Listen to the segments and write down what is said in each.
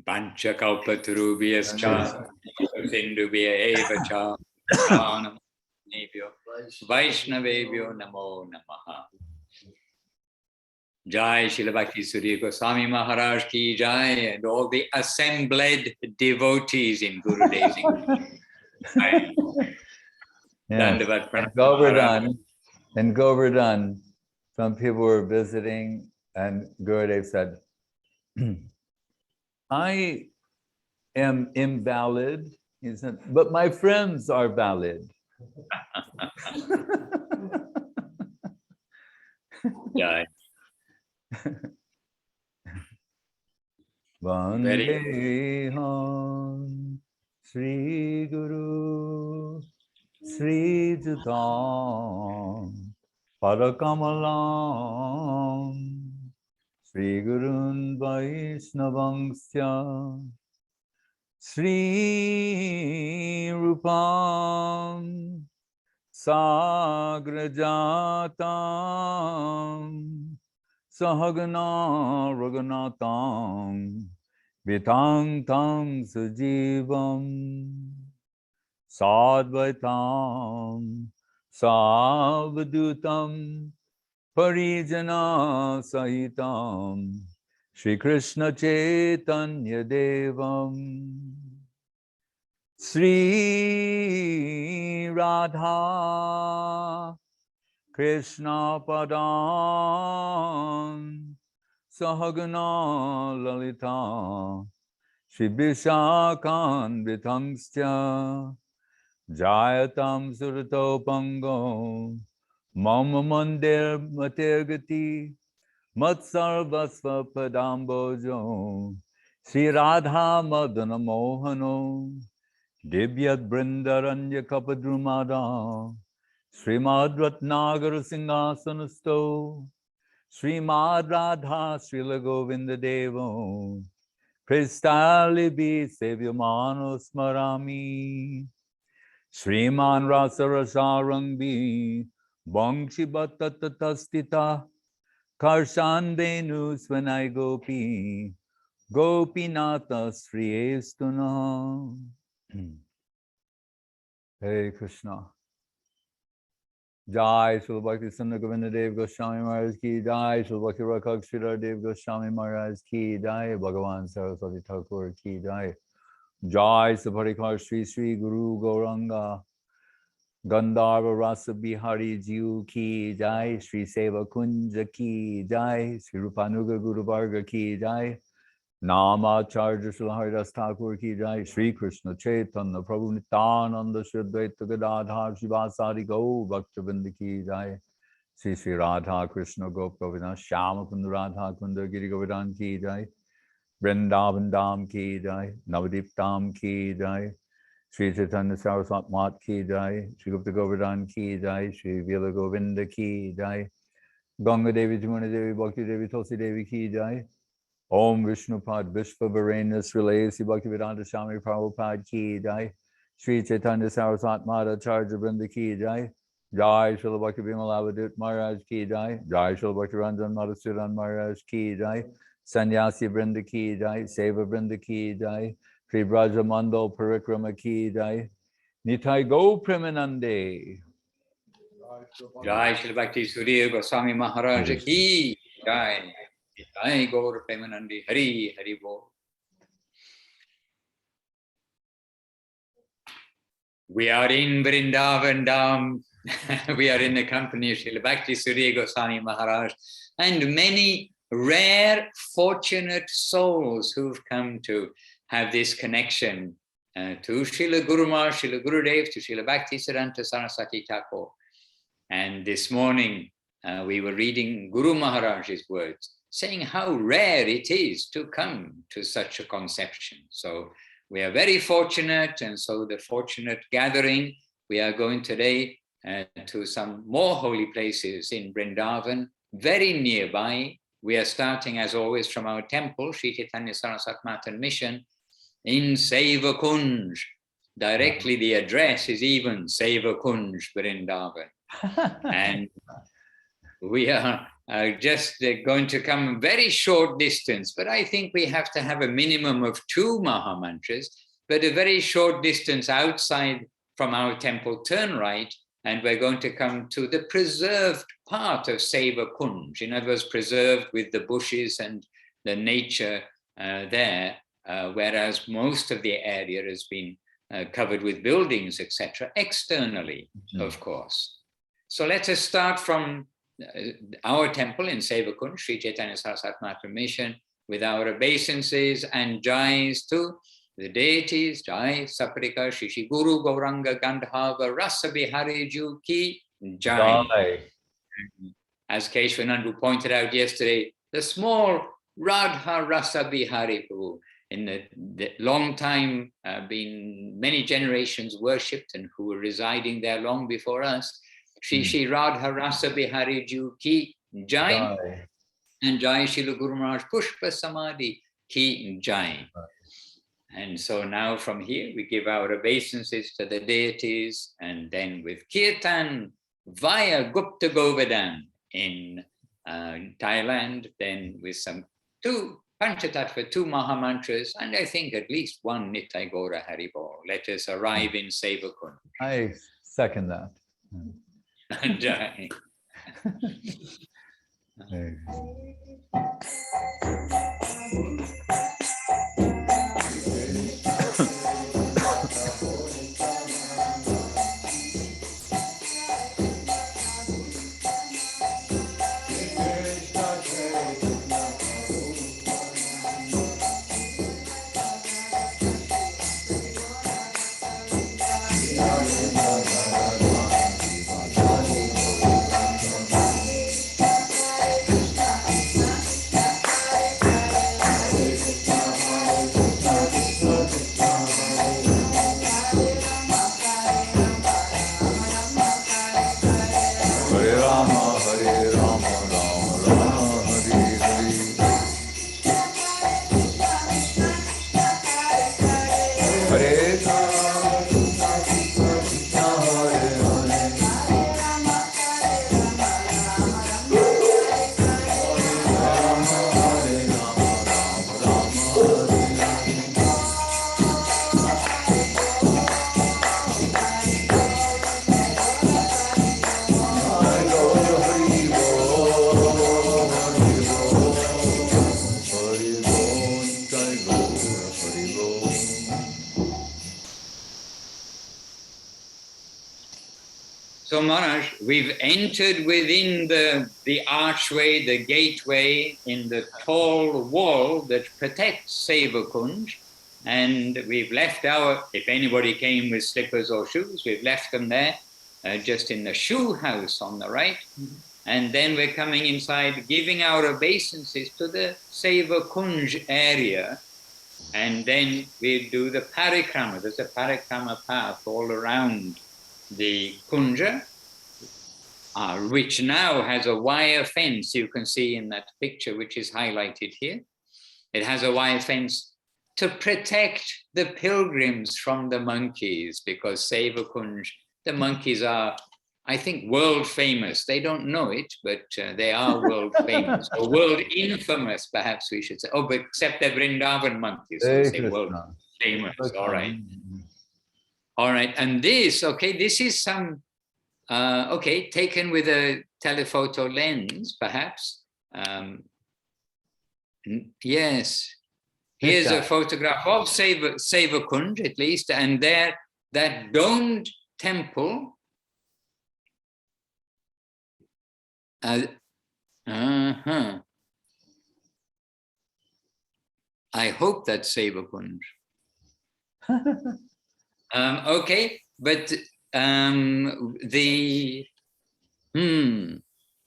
Panchakalpatarubhyascha Sindhubhya eva cha Pranamebhyo Vaishnavebhyo namo namaha. Jai Srila Bhakti Suri Goswami Maharaj ki Jai, and all the assembled devotees in Gurudev's In Govardhan, some people were visiting, and Gurudev said, I am invalid. He said, but my friends are valid. Jai. Vandeham Sri Guru Sri Jutam Parakamalam Sri Gurun Vaishnavangsya Sri Rupam Sagrajatam Sahagana Raghunatam Vitang Tang Sajivam Sadvaitam Savdutam Parijana Sahitam Shri Krishna Chaitanya Devam Sri Radha Krishna Padam Sahagana Lalita Shri Vishakhan Vitangsya Jayatam Surato Pango Mama Mandir Matergati Matsarvasva Padambojo Sri Radha Madana Mohano Divyat Brindaranya Kapadrumada Srimad Ratnagar Singhasanastho Srimad Radha Srila Govinda Devo Pristalibi Sevyamano Smarami Sriman Rasa Rasarangbi Bangshi Bhattatatastita Karshandenu Svanai Gopi Gopinata Sri Estuna. Hare Krishna. Jai Srila Bhakti Sundar Govinda Dev Goswami Maharaj ki Jai, Srila Bhakti Rakhak Sridhar Dev Goswami Maharaj ki Jai, Bhagavan Saraswati Thakur ki Jai. Jai Sabharikar Sri Sri Guru Gauranga Gandharva Rasa Bihari Jiu ki Jai, Sri Seva Kunj ki Jai, Sri Rupanuga Guru Varga ki Jai, Namacharya Srila Haridas Thakur ki Jai, Sri Krishna Chaitanya Prabhu Nityananda Shri Advaita Gadadhar Shivasadi Go Bhaktivinoda ki Jai, Sri Sri Radha Krishna Gop Govardhan Shyama Kunda Radha Kunda Giri Govardhan ki Jai, Vrindavan Dham ki Jai, Navadip Dham ki Jai, Sri Chaitanya Saraswat Mat ki Jai, Sri Gupta Govardhan ki Jai, Sri Vila Govinda ki Jai, Ganga Devi Jamuna Devi Bhakti Devi Tulsi Devi ki Jai, Om Vishnupad Vishva Varena Srilekha Bhaktivedanta Swami Prabhupada ki Jai, Sri Chaitanya Saraswat Mata Charja Vrinda ki Jai, Jai Srila Bhakti Vimalavadut Maharaj ki Jai, Jai Srila Bhakti Ranjan Madhusudan Maharaj ki Jai, Sannyasi Vrinda ki Jai, Seva Vrinda ki Jai, Sri Braja Mandal Parikrama ki Jai, Nitai Go Premanande. Jai Srila Bhakti Suri Goswami Maharaj ki Jai. Jai Gaur Premanandi Hari Hari Bol. We are in Vrindavan Dham. We are in the company of Srila Bhakti Suri Goswami Maharaj and many rare, fortunate souls who've come to have this connection to Srila Guru Maharaj, Srila Gurudev, to Srila Bhakti Siddhanta Saraswati Thakur. And this morning we were reading Guru Maharaj's words, saying how rare it is to come to such a conception. So we are very fortunate, and so the fortunate gathering, we are going today to some more holy places in Vrindavan, very nearby. We are starting, as always, from our temple, Sri Chaitanya Saraswat Matan Mission, in Seva Kunj. Directly, the address is even Seva Kunj, Vrindavan. And we are just going to come a very short distance, but I think we have to have a minimum of 2 Mahamantras, but a very short distance outside from our temple, turn right, and we're going to come to the preserved part of Seva Kunj. In other words, preserved with the bushes and the nature there, whereas most of the area has been covered with buildings, etc., externally, of course. So let us start from our temple in Seva Kunj, Sri Chaitanya Saraswati Matra Mission, with our obeisances and jais to the deities, Jai Saparika Shri Guru Gauranga Gandhava Rasa Bihari Ju Ki Jai. As Keshwanandu pointed out yesterday, the small Radha Rasa Bihari Prabhu, in the long time been many generations worshipped and who were residing there long before us, Shri Radha Rasa Bihari Ju Ki Jai, and Jai Shila Guru Maharaj Pushpa Samadhi Ki Jai. And so now from here we give our obeisances to the deities, and then with Kirtan via Gupta Govardhan in Thailand, then with some 2 Panchatattva, 2 Mahamantras, and I think at least 1 Nitai Gaura Haribol. Let us arrive in Seva Kunj. I second that. Jai. So Maharaj, we've entered within the archway, the gateway in the tall wall that protects Seva Kunj, and we've left if anybody came with slippers or shoes, we've left them there, just in the shoe house on the right. And then we're coming inside, giving our obeisances to the Seva Kunj area, and then we do the parikrama. There's a parikrama path all around the Kunja, which now has a wire fence, you can see in that picture, which is highlighted here. It has a wire fence to protect the pilgrims from the monkeys, because Seva Kunj, the monkeys are, I think, world famous. They don't know it, but they are world famous, or world infamous, perhaps we should say. Oh, but except the Vrindavan monkeys, so say world famous. All right. All right, and this is some, taken with a telephoto lens, perhaps. Yes, here's a photograph of Seva Kunj, at least, and there, that domed temple. I hope that's Seva Kunj. Okay, but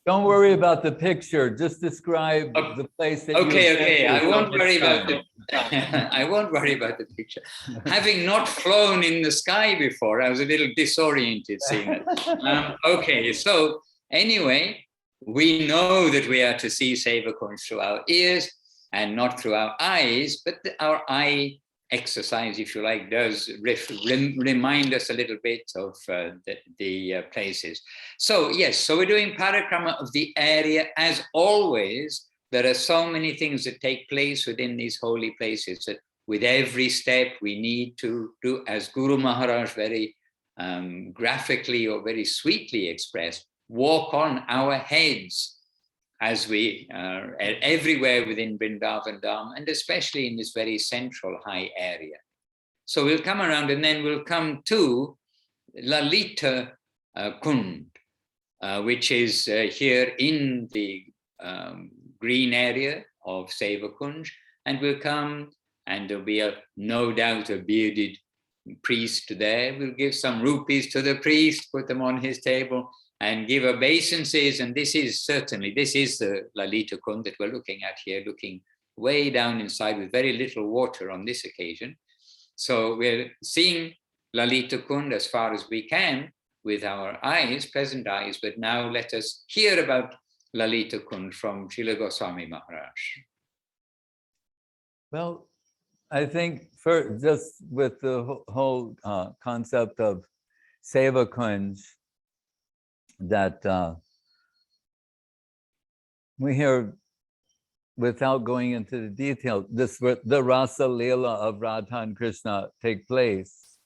Don't worry about the picture. Just describe the place that Okay. I won't worry about I won't worry about the picture. Having not flown in the sky before, I was a little disoriented seeing it. Okay, so anyway, we know that we are to see Seva Kunj through our ears and not through our eyes, but our eye exercise, if you like, does remind us a little bit of the places. So yes, so we're doing parikrama of the area. As always, there are so many things that take place within these holy places that with every step we need to do, as Guru Maharaj very graphically or very sweetly expressed, walk on our heads as we are everywhere within Vrindavan Dham, and especially in this very central high area. So we'll come around and then we'll come to Lalita Kunda, which is here in the green area of Seva Kunj, and we'll come and there'll be no doubt a bearded priest there. We'll give some rupees to the priest, put them on his table, and give obeisances. And this is the Lalita Kunda that we're looking at here, looking way down inside with very little water on this occasion. So we're seeing Lalita Kunda as far as we can with our eyes, pleasant eyes, but now let us hear about Lalita Kunda from Srila Goswami Maharaj. Well, I think just with the whole concept of Seva Kunj, that we hear, without going into the detail, the Rasa Leela of Radha and Krishna take place,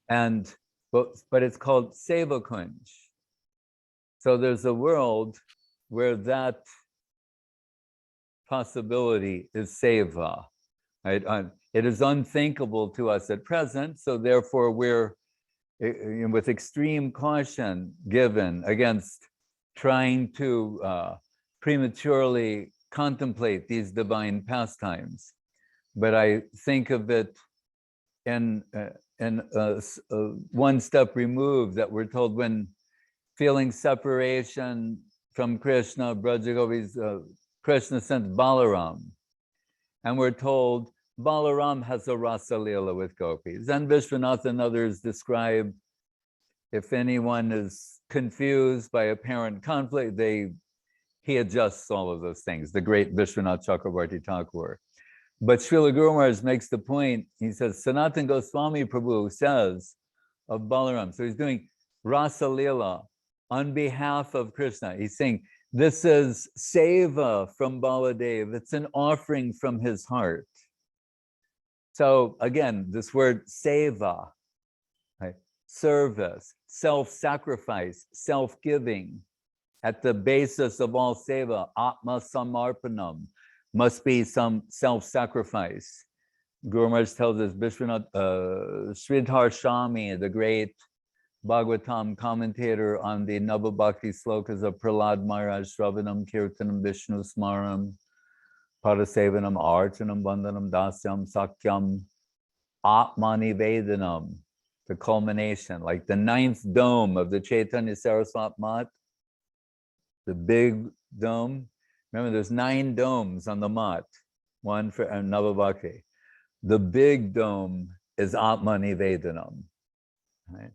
but it's called Seva Kunj. So there's a world where that possibility is seva, right? It is unthinkable to us at present, so therefore we're with extreme caution given against trying to prematurely contemplate these divine pastimes. But I think of it in one step removed, that we're told when feeling separation from Krishna, Krishna sent Balaram, and we're told Balaram has a Rasa Leela with gopis. And Vishwanath and others describe, if anyone is confused by apparent conflict, he adjusts all of those things, the great Vishwanath Chakravarti Thakur. But Srila Guru Maharaj makes the point, he says, Sanatana Goswami Prabhu says of Balaram, so he's doing Rasa Leela on behalf of Krishna. He's saying, this is seva from Baladev. It's an offering from his heart. So again, this word seva, right? Service, self-sacrifice, self-giving. At the basis of all seva, atma samarpanam, must be some self-sacrifice. Guru Maharaj tells us, Vishwanath, Sridhar Shami, the great Bhagavatam commentator on the Navabhakti slokas of Prahlad Maharaj, Shravanam, Kirtanam, Vishnu Smaram, Parasevanam, Archanam, Vandanam, Dasyam, Sakyam, Atmani Vedanam, the culmination, like the 9th dome of the Chaitanya Saraswat Mat, the big dome. Remember, there's 9 domes on the Mat, one for Navabhakti. The big dome is Atmani Vedanam, right?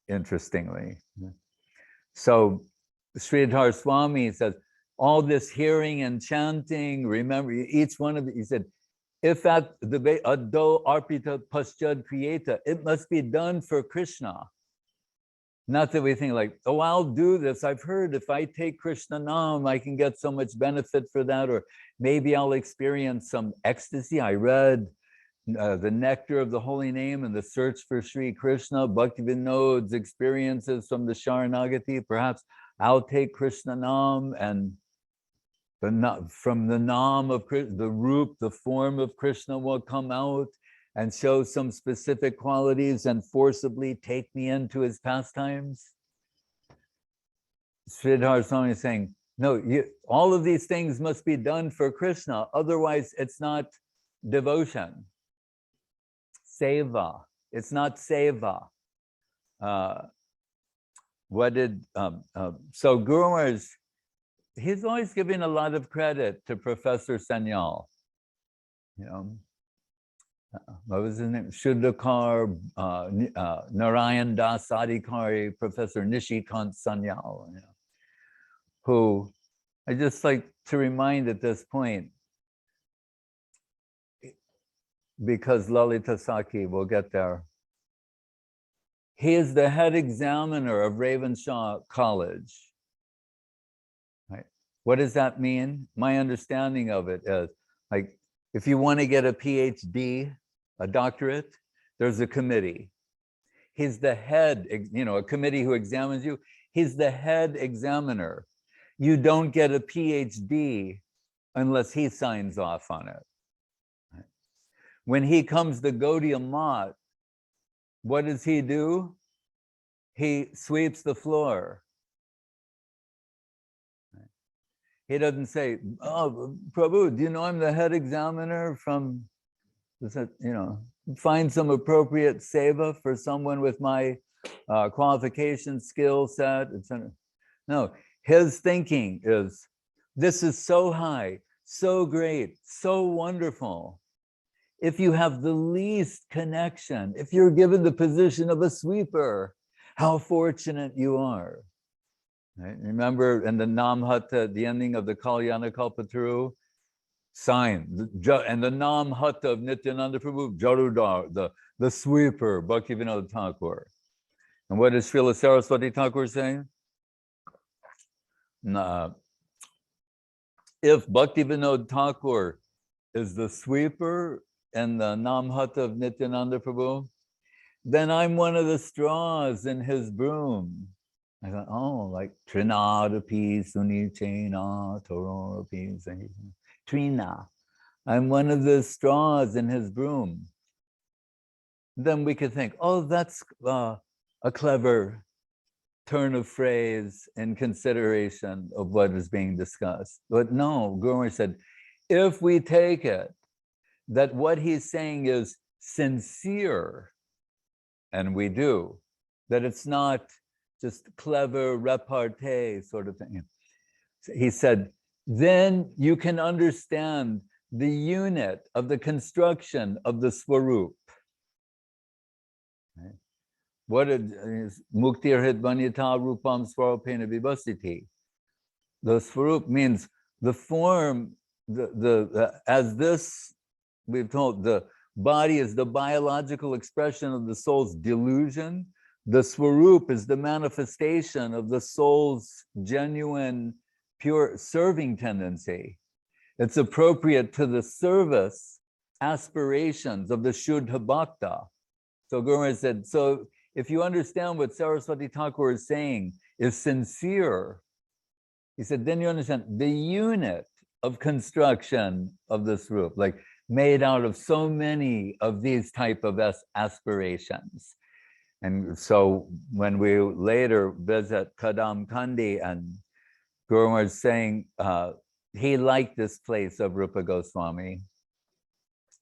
Interestingly. So Sridhar Swami says, all this hearing and chanting, remember each one of it, he said, if at the Addo Arpita Paschad Kriyeta, it must be done for Krishna. Not that we think like, oh, I'll do this. I've heard if I take Krishna Nam, I can get so much benefit for that, or maybe I'll experience some ecstasy. I read the Nectar of the Holy Name and the Search for Sri Krishna, Bhaktivinoda's experiences from the Sharanagati. Perhaps I'll take Krishna Nam, and from the Nam of Krishna, the Roop, the form of Krishna will come out and show some specific qualities and forcibly take me into his pastimes. Sridhar Swami is saying, no, all of these things must be done for Krishna, otherwise it's not devotion. Seva, it's not seva. So Guru Maharaj, he's always giving a lot of credit to Professor Sanyal. You know, what was his name? Shuddhakar, Narayan Das Adhikari, Professor Nishikant Sanyal, you know, who I just like to remind at this point, because Lalita Saki will get there. He is the head examiner of Ravenshaw College. Right? What does that mean? My understanding of it is, like, if you want to get a PhD, a doctorate, there's a committee. He's the head, a committee who examines you. He's the head examiner. You don't get a PhD unless he signs off on it. Right? When he comes to Gaudiya Math, what does he do? He sweeps the floor. Right? He doesn't say, "Oh, Prabhu, do you know I'm the head examiner from," find some appropriate seva for someone with my qualification, skill set, etc. No, his thinking is, this is so high, so great, so wonderful. If you have the least connection, if you're given the position of a sweeper, how fortunate you are. Right? Remember in the Namhata, the ending of the Kalyana Kalpataru, sign, and the Namhata of Nityananda Prabhu, Jarudar, the sweeper, Bhaktivinoda Thakur. And what is Srila Saraswati Thakur saying? If Bhaktivinoda Thakur is the sweeper and the Namhata of Nityananda Prabhu, then I'm one of the straws in his broom. I thought, oh, like Trinadapi Sunichena Tororapi Trina. I'm one of the straws in his broom. Then we could think, oh, that's a clever turn of phrase in consideration of what is being discussed. But no, Guru said, if we take it that what he's saying is sincere, and we do, that it's not just clever repartee sort of thing. He said, then you can understand the unit of the construction of the Swarup. Right? What is Muktir Hidvanyata Rupam Swarupena Vibhasiti? The Swarup means the form, as this, we've told, the body is the biological expression of the soul's delusion. The Swarup is the manifestation of the soul's genuine, pure serving tendency. It's appropriate to the service aspirations of the Shuddha Bhakta. So Guru said, so if you understand what Saraswati Thakur is saying is sincere, he said, then you understand the unit of construction of this Swarup, like made out of so many of these type of aspirations. And so when we later visit Kadam Kandi, and Guru was saying he liked this place of Rupa Goswami,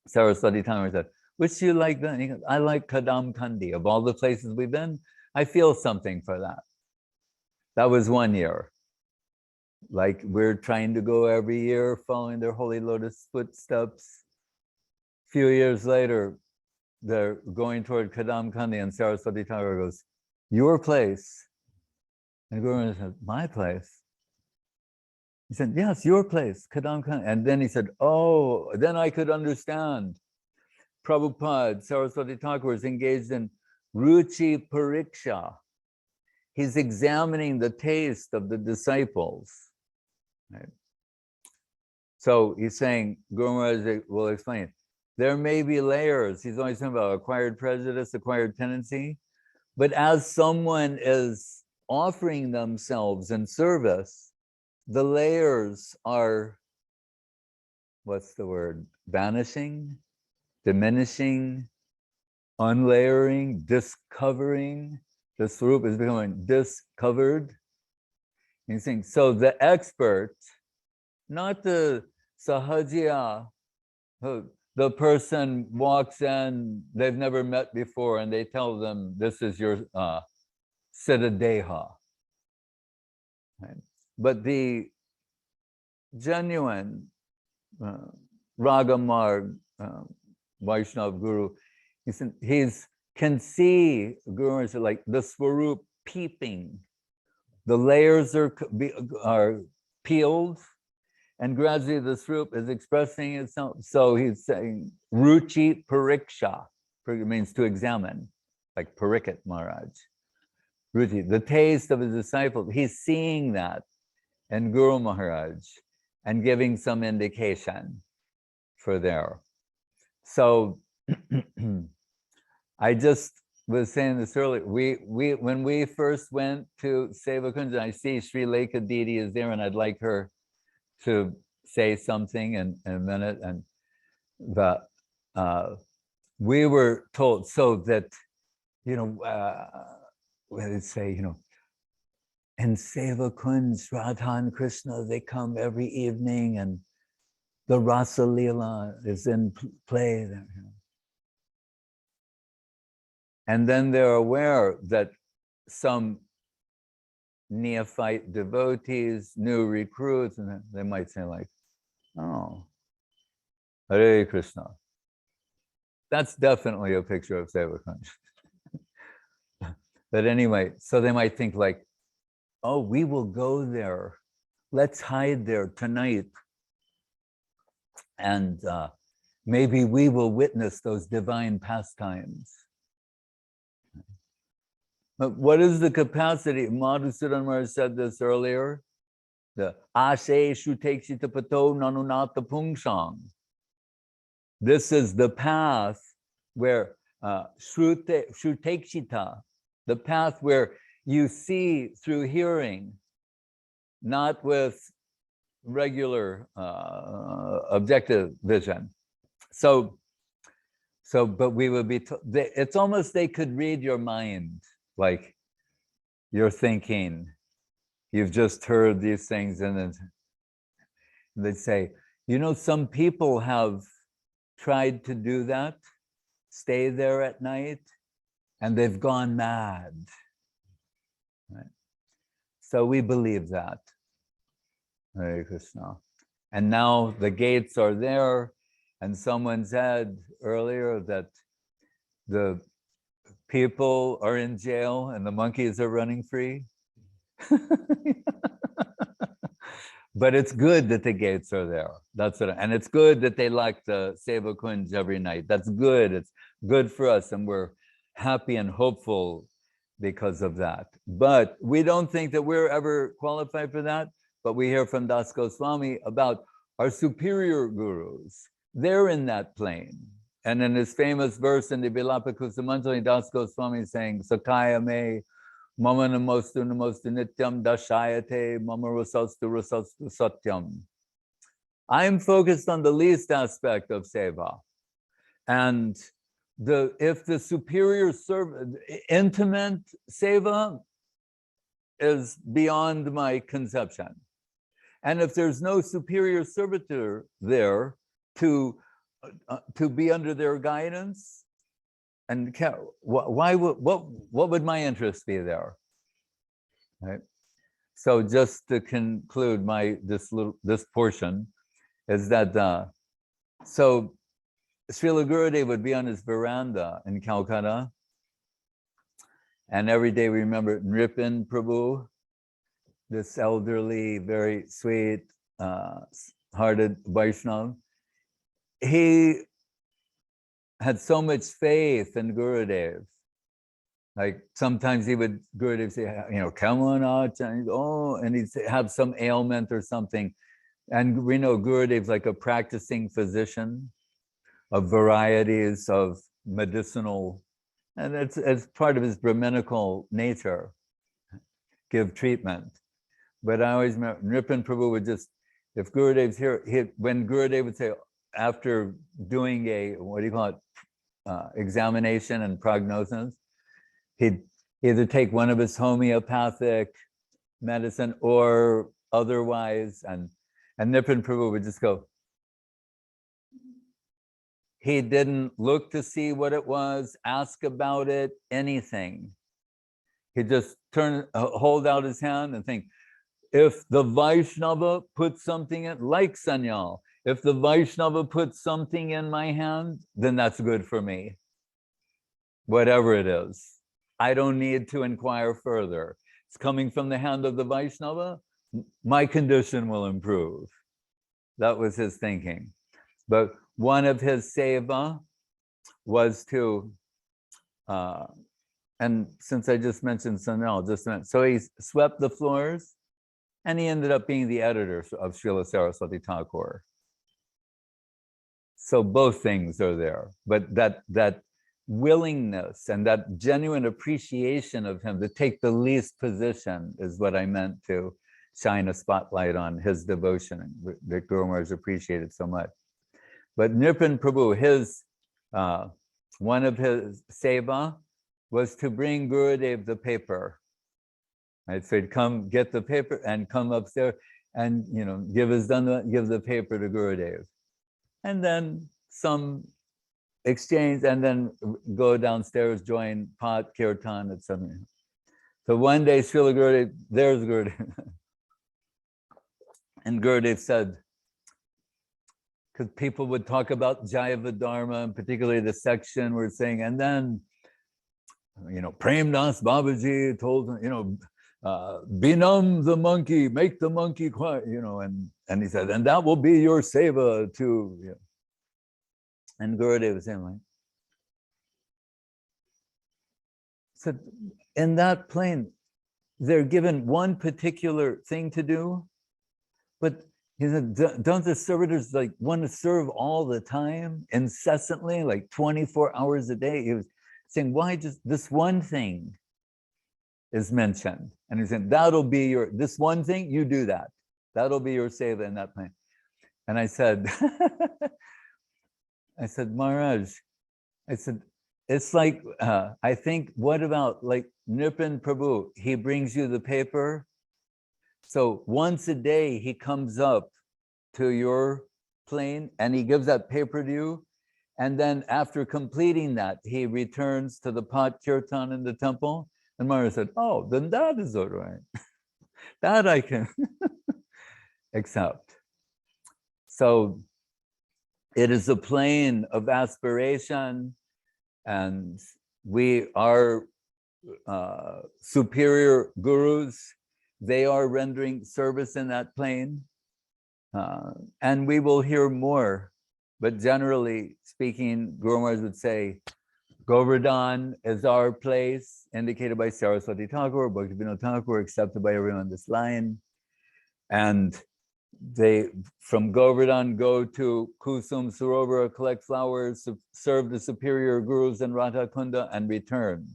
Saraswati Thakur said, which do you like then? He goes, I like Kadam Kandi. Of all the places we've been, I feel something for that. That was 1 year. Like we're trying to go every year, following their holy lotus footsteps. A few years later, they're going toward Kadam Kandi, and Saraswati Thakur goes, your place. And Guru said, my place? He said, yes, your place, Kadam Kandi. And then he said, oh, then I could understand. Prabhupada, Saraswati Thakur is engaged in Ruchi Pariksha. He's examining the taste of the disciples. Right? So he's saying, Guru Maharaj will explain, there may be layers. He's always talking about acquired prejudice, acquired tendency. But as someone is offering themselves in service, the layers are, what's the word? Vanishing, diminishing, unlayering, discovering. The Swarup is becoming discovered. He's saying, so the expert, not the sahajiya, the person walks in, they've never met before, and they tell them, this is your siddhadeha. Right? But the genuine Ragamarg Vaishnava Guru, he's can see Guru is like the Swarup peeping. The layers are peeled, And gradually the Swarup is expressing itself. So he's saying, Ruchi Pariksha, means to examine, like Parikit Maharaj. Ruchi, the taste of his disciple, he's seeing that in Guru Maharaj and giving some indication for there. So I just was saying this earlier. We when we first went to Seva Kunj, I see Srilekha Didi is there, and I'd like her to say something in a minute. And but we were told so that when they say in Seva Kunj, Radha and Krishna, they come every evening, and the Rasa Leela is in play there. And then they're aware that some neophyte devotees, new recruits, and they might say like, oh, Hare Krishna. That's definitely a picture of Seva Kunj. But anyway, so they might think like, oh, we will go there. Let's hide there tonight. And maybe we will witness those divine pastimes. But what is the capacity? Madhusudan Maharaj said this earlier. The Ashe Shutekshita Pato Nanunata Pungshang. This is the path where Shutekshita, the path where you see through hearing, not with regular objective vision. So, but we would be, it's almost they could read your mind, like you're thinking, you've just heard these things, and then they'd say, some people have tried to do that, stay there at night, and they've gone mad. Right? So we believe that. Hare Krishna. And now the gates are there, and someone said earlier that the people are in jail and the monkeys are running free. But it's good that the gates are there. That's what, and it's good that they like the Seva Kunj every night. That's good. It's good for us, and we're happy and hopeful because of that. But we don't think that we're ever qualified for that. But we hear from Das Goswami about our superior gurus. They're in that plane. And in his famous verse in the Vilapa Kusumanjali, Das Goswami is saying, Sakaya me, mama namostu nityam dashayate, mama rasastu satyam. I'm focused on the least aspect of seva. And if the superior intimate seva is beyond my conception. And if there's no superior servitor there to be under their guidance, and what would my interest be there? Right. So just to conclude this portion is that so Srila Gurudev would be on his veranda in Calcutta, and every day we remember Nripin Prabhu, this elderly, very sweet, hearted Vaishnav. He had so much faith in Gurudev. Like sometimes Gurudev say, come on out, and he'd have some ailment or something. And we know Gurudev's like a practicing physician of varieties of medicinal, and it's part of his Brahminical nature, give treatment. But I always remember Nripin Prabhu would just, if Gurudev's here, when Gurudev would say, after doing a, examination and prognosis, he'd either take one of his homeopathic medicine or otherwise, and Nripin Prabhu would just go. He didn't look to see what it was, ask about it, anything. He'd just hold out his hand and think, if the Vaishnava puts something in, like Sanyal, if the Vaishnava puts something in my hand, then that's good for me. Whatever it is. I don't need to inquire further. It's coming from the hand of the Vaishnava, my condition will improve. That was his thinking. But one of his seva was to, and since I just mentioned Sanal, so he swept the floors, and he ended up being the editor of Srila Saraswati Thakur. So both things are there, but that willingness and that genuine appreciation of him to take the least position is what I meant to shine a spotlight on his devotion that Guru Maharaj appreciated so much. But Nirpan Prabhu, his one of his seva was to bring Gurudev the paper. Right, so he'd come get the paper and come upstairs and give the paper to Gurudev, and then some exchange, and then go downstairs, join Pat, Kirtan, etc. So one day, Srila Gurudev, there's Gurudev, and Gurudev said, because people would talk about Jaiva Dharma, and particularly the section we're saying, and then, Prem Das Babaji told him, Binam the monkey, make the monkey quiet, and he said, and that will be your seva too. And Gurudev was saying, so in that plane, they're given one particular thing to do, but he said, don't the servitors want to serve all the time, incessantly, 24 hours a day? He was saying, why just this one thing is mentioned? And he said, that'll be this one thing, you do that. That'll be your seva in that plane. And I said, Maharaj, it's I think, what about Nirpan Prabhu? He brings you the paper. So once a day, he comes up to your plane and he gives that paper to you. And then after completing that, he returns to the Pat Kirtan in the temple. And Maharaj said, oh, then that is all right. That I can accept. So it is a plane of aspiration, and we are superior gurus. They are rendering service in that plane. And we will hear more. But generally speaking, Guru Maharaj would say, Govardhan is our place, indicated by Saraswati Thakur, Bhaktivinoda Thakur, accepted by everyone on this line. And they, from Govardhan, go to Kusum Sarovara, collect flowers, serve the superior gurus in Lalita Kunda, and return.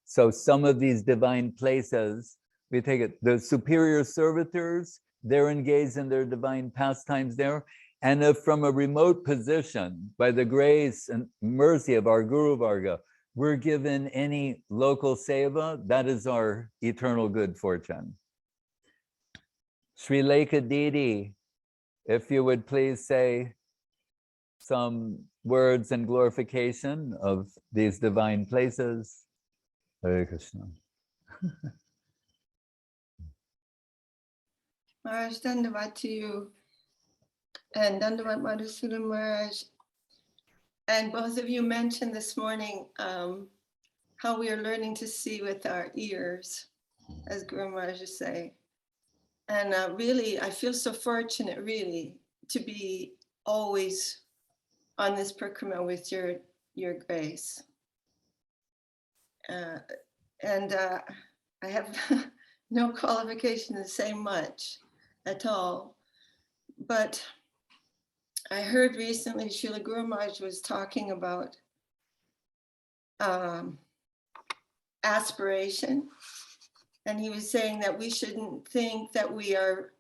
So some of these divine places, we take it, the superior servitors, they're engaged in their divine pastimes there. And if from a remote position, by the grace and mercy of our Guru Varga, we're given any local seva, that is our eternal good fortune. Srilekha Didi, if you would please say some words in glorification of these divine places. Hare Krishna. Maharaj, Dandavat to you, and Dandavat Madhusudan Maharaj. And both of you mentioned this morning how we are learning to see with our ears, as Guru Maharaj is saying. And really, I feel so fortunate, really, to be always on this parikramma with your grace. And I have no qualification to say much at all. But I heard recently Srila Guru Maharaj was talking about aspiration. And he was saying that we shouldn't think that we are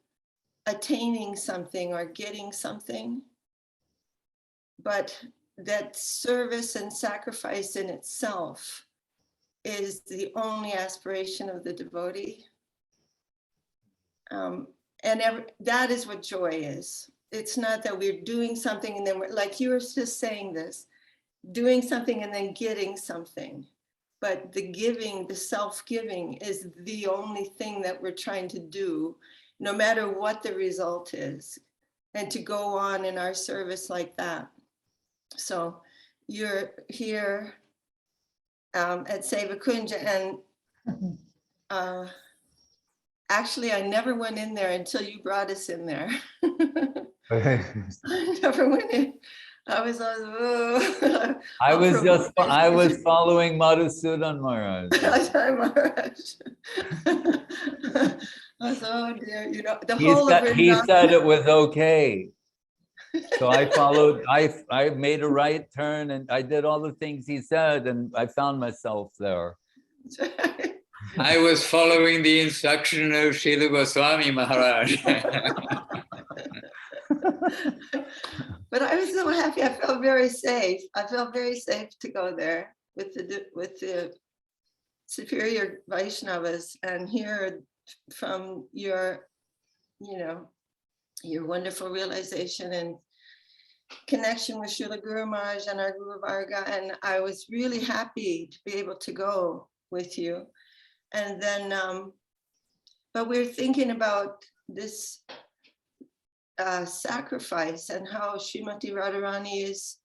attaining something or getting something, but that service and sacrifice in itself is the only aspiration of the devotee. That is what joy is. It's not that we're doing something and then we're, like you were just saying this, doing something and then getting something. But the giving, the self-giving is the only thing that we're trying to do, no matter what the result is, and to go on in our service like that. So you're here at Seva Kunj, and actually I never went in there until you brought us in there. I never went in. I was on. I was following Madhusudan Maharaj. I was, oh dear, you know, the He whole of he Vrindavan. said it was okay. So I followed, I made a right turn and I did all the things he said and I found myself there. I was following the instruction of Srila Goswami Maharaj. But I was so happy. I felt very safe. I felt very safe to go there with the superior Vaishnavas and hear from your, you know, your wonderful realization and connection with Srila Guru Maharaj and our Guru Varga. And I was really happy to be able to go with you. And then, but we're thinking about this sacrifice and how Srimati Radharani is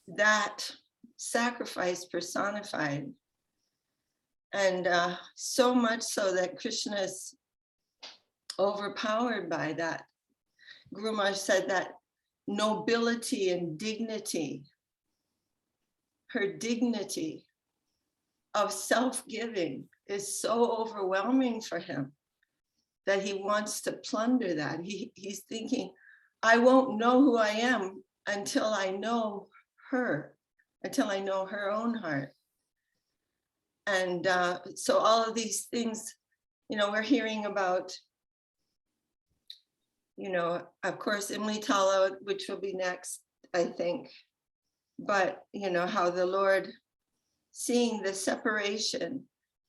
that sacrifice personified. And so much so that Krishna is overpowered by that. Guru Maharaj said that nobility and dignity, her dignity of self-giving is so overwhelming for him that he wants to plunder that. He's thinking, I won't know who I am until I know her, until I know her own heart. And so all of these things, you know, we're hearing about, you know, of course, Imlitala, which will be next, I think. But, you know, how the Lord, seeing the separation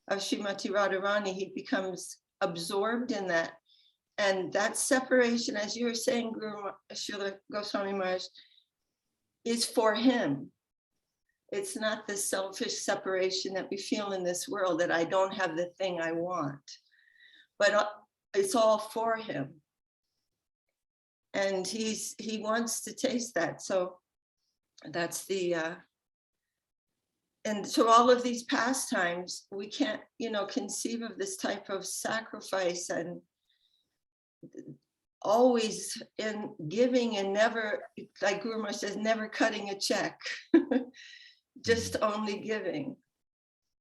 of Srimati Radharani, he becomes absorbed in that. And that separation, as you were saying, Guru Srila Goswami Maharaj, is for him. It's not the selfish separation that we feel in this world, that I don't have the thing I want, but it's all for him. And he wants to taste that. So that's the, and so all of these pastimes, we can't, you know, conceive of this type of sacrifice and always in giving and never, like Guru Maharaj says, never cutting a check, just only giving.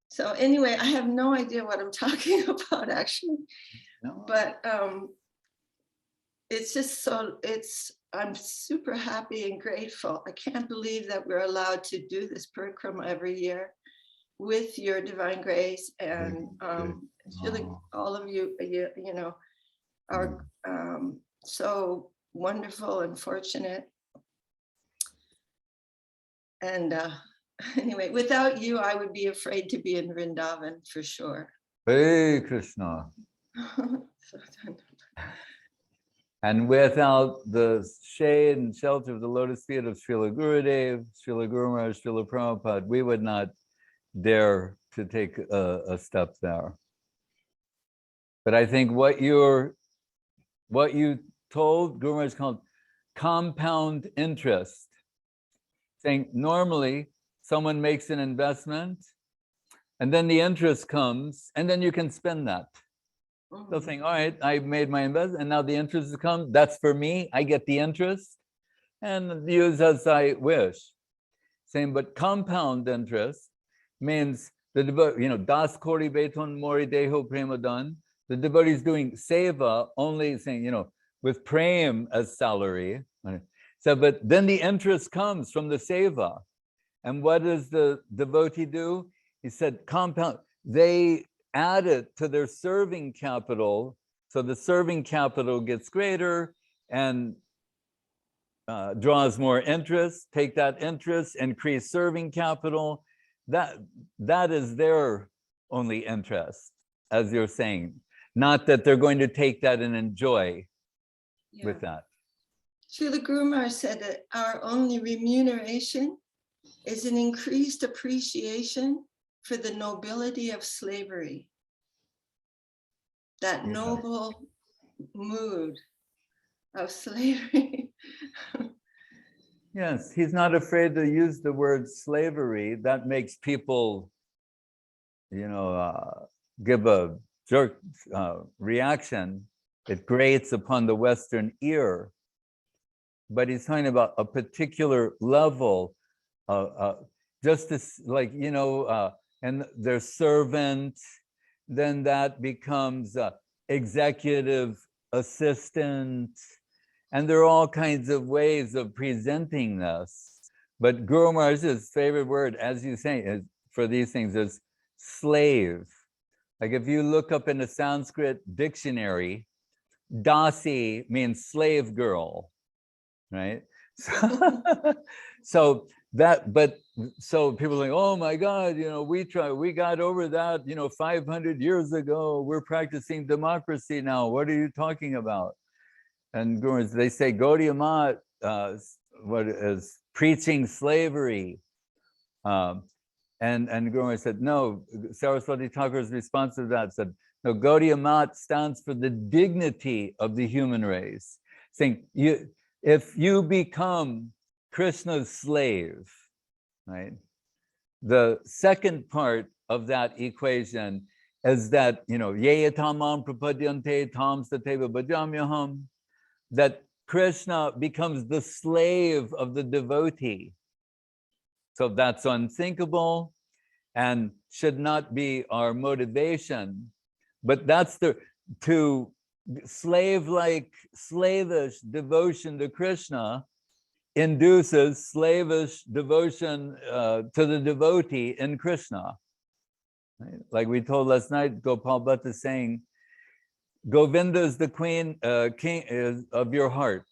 So anyway, I have no idea what I'm talking about actually, no. But it's just so, I'm super happy and grateful. I can't believe that we're allowed to do this parikrama every year with your divine grace, and it's really all of you, you know, are so wonderful and fortunate. And anyway, without you, I would be afraid to be in Vrindavan for sure. Hey Krishna. And without the shade and shelter of the lotus feet of Srila Gurudev, Srila Guru Maharaj, Srila Prabhupada, we would not dare to take a step there. But I think what you told, Guru Maharaj called compound interest, saying normally someone makes an investment and then the interest comes and then you can spend that. So saying, all right, I made my investment and now the interest has come, that's for me, I get the interest and use as I wish. Saying, but compound interest means the devotee, you know, das kori beton mori deho premadan, the devotee is doing seva, only saying, you know, with prem as salary. So, but then the interest comes from the seva. And what does the devotee do? He said, compound, they add it to their serving capital. So the serving capital gets greater and draws more interest, take that interest, increase serving capital. That is their only interest, as you're saying. Not that they're going to take that and enjoy with that. Srila Guru Maharaj said that our only remuneration is an increased appreciation for the nobility of slavery. That noble mood of slavery. Yes, he's not afraid to use the word slavery. That makes people, you know, give a jerk reaction. It grates upon the Western ear. but he's talking about a particular level, just as like, and their servant, then that becomes executive assistant, and there are all kinds of ways of presenting this. But Guru Maharaj's favorite word, as you say, is, for these things is slave. Like if you look up in a Sanskrit dictionary, dasi means slave girl, right? So people are like, oh my God, we got over that, 500 years ago. We're practicing democracy now. What are you talking about? And Gurus, they say Gaudiya Math, what is preaching slavery. And Guru said, no, Saraswati Thakur's response to that said, no, Gaudiya Math stands for the dignity of the human race. Saying, if you become Krishna's slave, right? The second part of that equation is that, ye tamam prapadyante tam sateva bhajamyaham, that Krishna becomes the slave of the devotee. So that's unthinkable and should not be our motivation. But that's to slavish devotion to Krishna induces slavish devotion to the devotee in Krishna. Right? Like we told last night, Gopal Bhatta is saying, Govinda is the king is of your heart,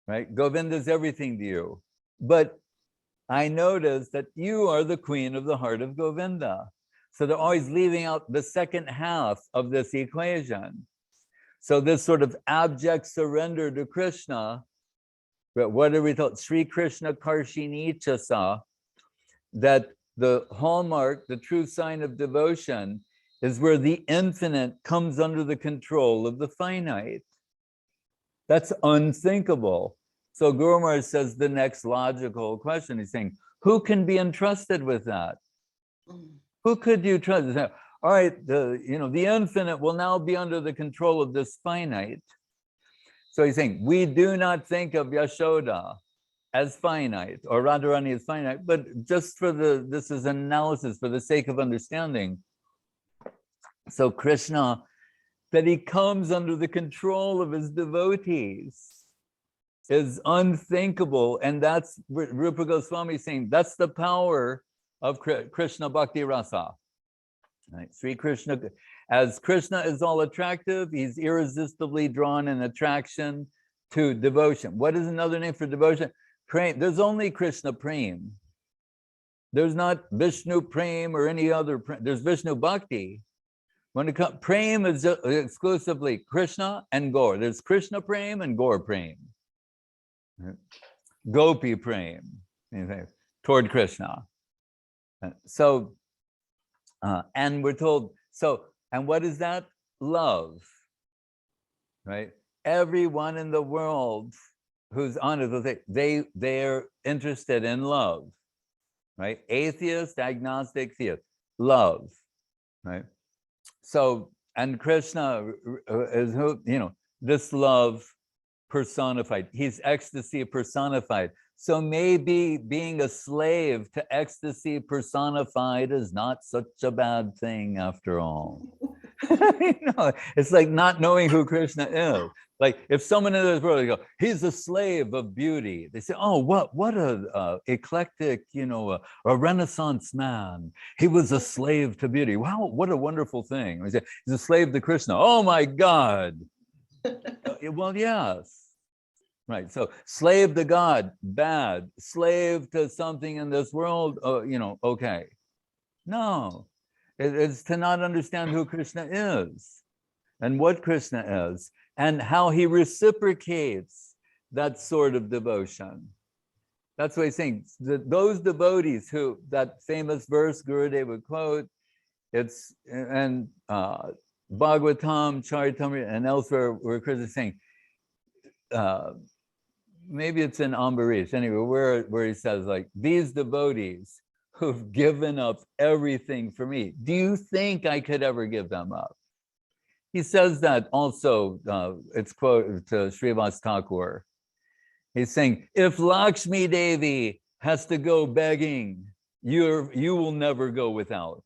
right? Govinda is everything to you. But I noticed that you are the queen of the heart of Govinda. So they're always leaving out the second half of this equation. So this sort of abject surrender to Krishna, but what are we told? Sri Krishna Karshini Chasa, that the hallmark, the true sign of devotion, is where the infinite comes under the control of the finite. That's unthinkable. So Guru Maharaj says the next logical question, he's saying, who can be entrusted with that? Who could you trust? All right, the infinite will now be under the control of this finite. So he's saying, we do not think of Yashoda as finite, or Radharani as finite, but just for this is analysis for the sake of understanding. So Krishna, that he comes under the control of his devotees is unthinkable. And that's Rupa Goswami saying, that's the power of Krishna Bhakti Rasa. Right? Sri Krishna, as Krishna is all attractive, he's irresistibly drawn in attraction to devotion. What is another name for devotion? Prem. There's only Krishna Prem. There's not Vishnu Prem or any other Prem. There's Vishnu Bhakti. When it comes, Prem is exclusively Krishna and Gaur. There's Krishna Prem and Gaur Prem. Gopi Prem, toward Krishna. So, and we're told, and what is that? Love, right? Everyone in the world who's on it, they're interested in love, right? Atheist, agnostic, theist, love, right? So, and Krishna is who, this love personified. He's ecstasy personified. So maybe being a slave to ecstasy personified is not such a bad thing after all. It's like not knowing who Krishna is. Like if someone in this world, they go, he's a slave of beauty. They say, oh, what a eclectic, a Renaissance man. He was a slave to beauty. Wow, what a wonderful thing. He's a slave to Krishna. Oh my God. Well, yes. Right. So slave to God, bad. Slave to something in this world, okay. No, it's to not understand who Krishna is and what Krishna is and how he reciprocates that sort of devotion. That's what he's saying. Those devotees who, that famous verse Gurudev would quote, it's, and Bhagavatam, Charitamrita, and elsewhere where Krishna is saying, maybe it's in Ambarish, anyway, where he says, like, these devotees who've given up everything for me, do you think I could ever give them up? He says that also, it's quoted to Srivas Thakur, He's saying, if Lakshmi Devi has to go begging, you will never go without.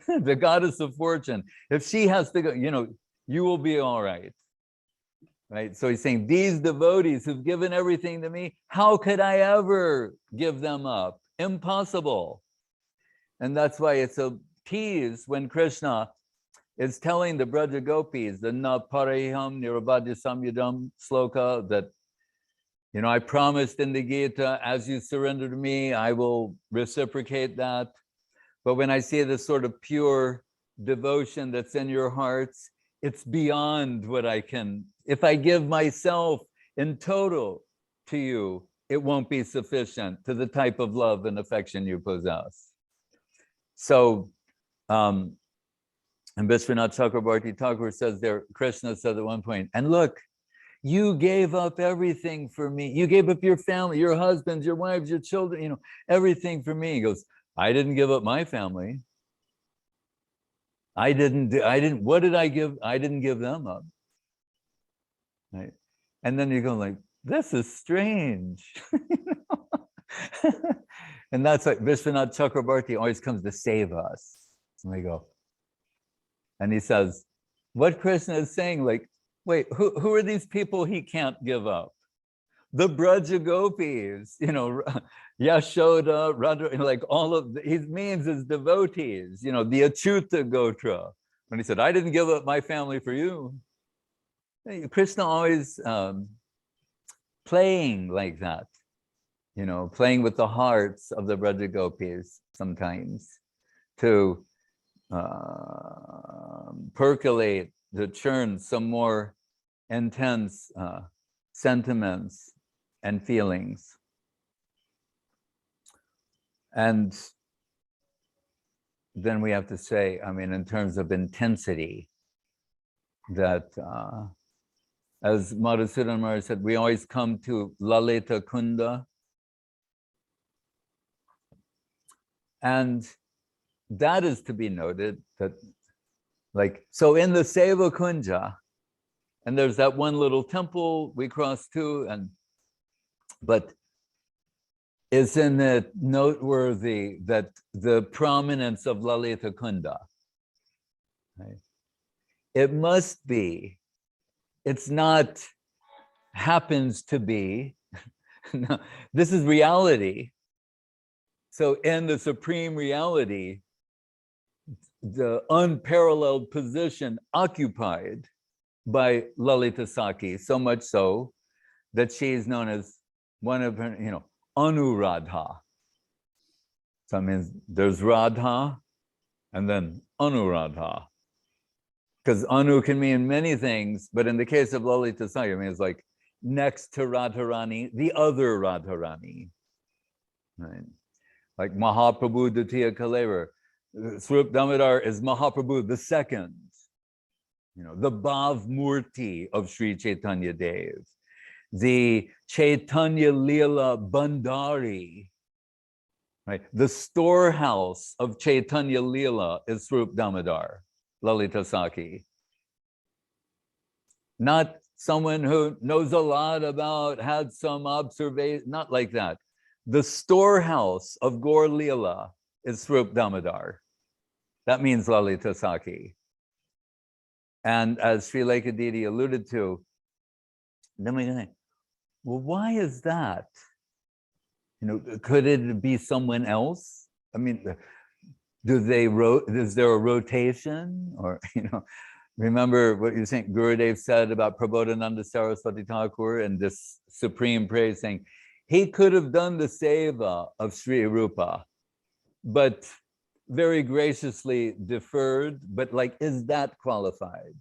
The goddess of fortune, if she has to go, you will be all right. Right? So he's saying, these devotees who've given everything to me, how could I ever give them up? Impossible. And that's why it's a tease when Krishna is telling the Braja Gopis, the Na Pariham Nirabadya Samyudam sloka, that, I promised in the Gita, as you surrender to me, I will reciprocate that. But when I see this sort of pure devotion that's in your hearts, it's beyond what I can. If I give myself in total to you, it won't be sufficient to the type of love and affection you possess. So, and Vishwanath Chakrabarti Thakur says there, Krishna said at one point, and look, you gave up everything for me. You gave up your family, your husbands, your wives, your children, everything for me. He goes, I didn't give up my family. What did I give? I didn't give them up. Right? And then you go like, this is strange. And that's like Vishwanath Chakrabarti always comes to save us. And we go, and he says, what Krishna is saying, like, wait, who are these people he can't give up? The Braja Gopis, Yashoda, Radha, like all of he means his devotees, the Achyuta Gotra. When he said, I didn't give up my family for you. Krishna always playing like that, playing with the hearts of the Braja Gopis sometimes to percolate, to churn some more intense sentiments and feelings. And then we have to say, in terms of intensity, that as Madhusudan Maharaj said, we always come to Lalita Kunda. And that is to be noted that, so in the Seva Kunja, and there's that one little temple we crossed to, but isn't it noteworthy that the prominence of Lalita Kunda? Right? It must be. It's not happens to be. No, this is reality. So in the supreme reality, the unparalleled position occupied by Lalita Saki, so much so that she is known as one of her, Anuradha. So it means there's Radha and then Anuradha. Because Anu can mean many things, but in the case of Lalita Saki, it means like next to Radharani, the other Radharani. Right? Like Mahaprabhu Dutiya Kalevar. Swarup Damodar is Mahaprabhu the second. The Bhav Murti of Sri Chaitanya Dev. The Chaitanya Leela Bandari, right? The storehouse of Chaitanya Leela is Swarup Damodar, Lalita Saki. Not someone who knows a lot about, had some observation, not like that. The storehouse of Gaur Leela is Swarup Damodar. That means Lalita Saki. And as Srilekha Didi alluded to, then we think, well, why is that? Could it be someone else? Is there a rotation? Or, remember what you think Gurudev said about Prabodhananda Saraswati Thakur and this supreme praise, saying, he could have done the seva of Sri Rupa, but very graciously deferred, but is that qualified?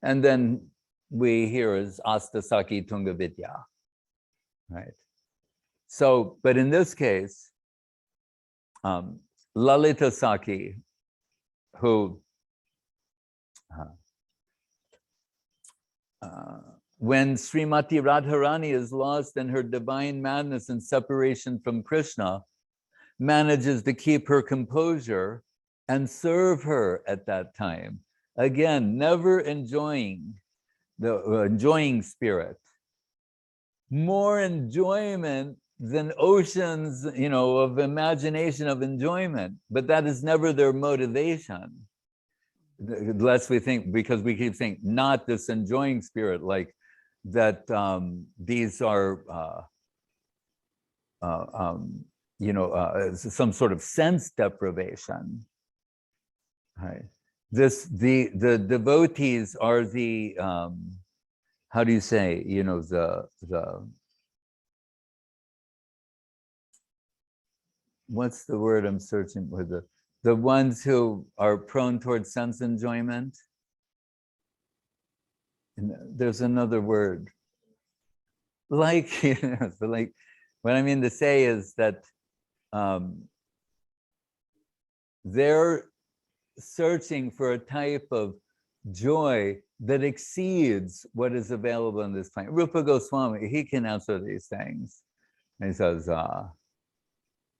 And then we hear is Asta Saki Tunga Vidya, right? So, but in this case, Lalita Saki, who when Srimati Radharani is lost in her divine madness and separation from Krishna, manages to keep her composure and serve her at that time. Again, never enjoying the enjoying spirit, more enjoyment than oceans, of imagination of enjoyment, but that is never their motivation. Lest we think, because we keep saying not this enjoying spirit, like that these are, some sort of sense deprivation. Right. The devotees are the, how do you say, what's the word I'm searching for? The ones who are prone towards sense enjoyment. And there's another word. Like, so like, what I mean to say is that they're searching for a type of joy that exceeds what is available on this planet. Rupa Goswami, he can answer these things. And he says,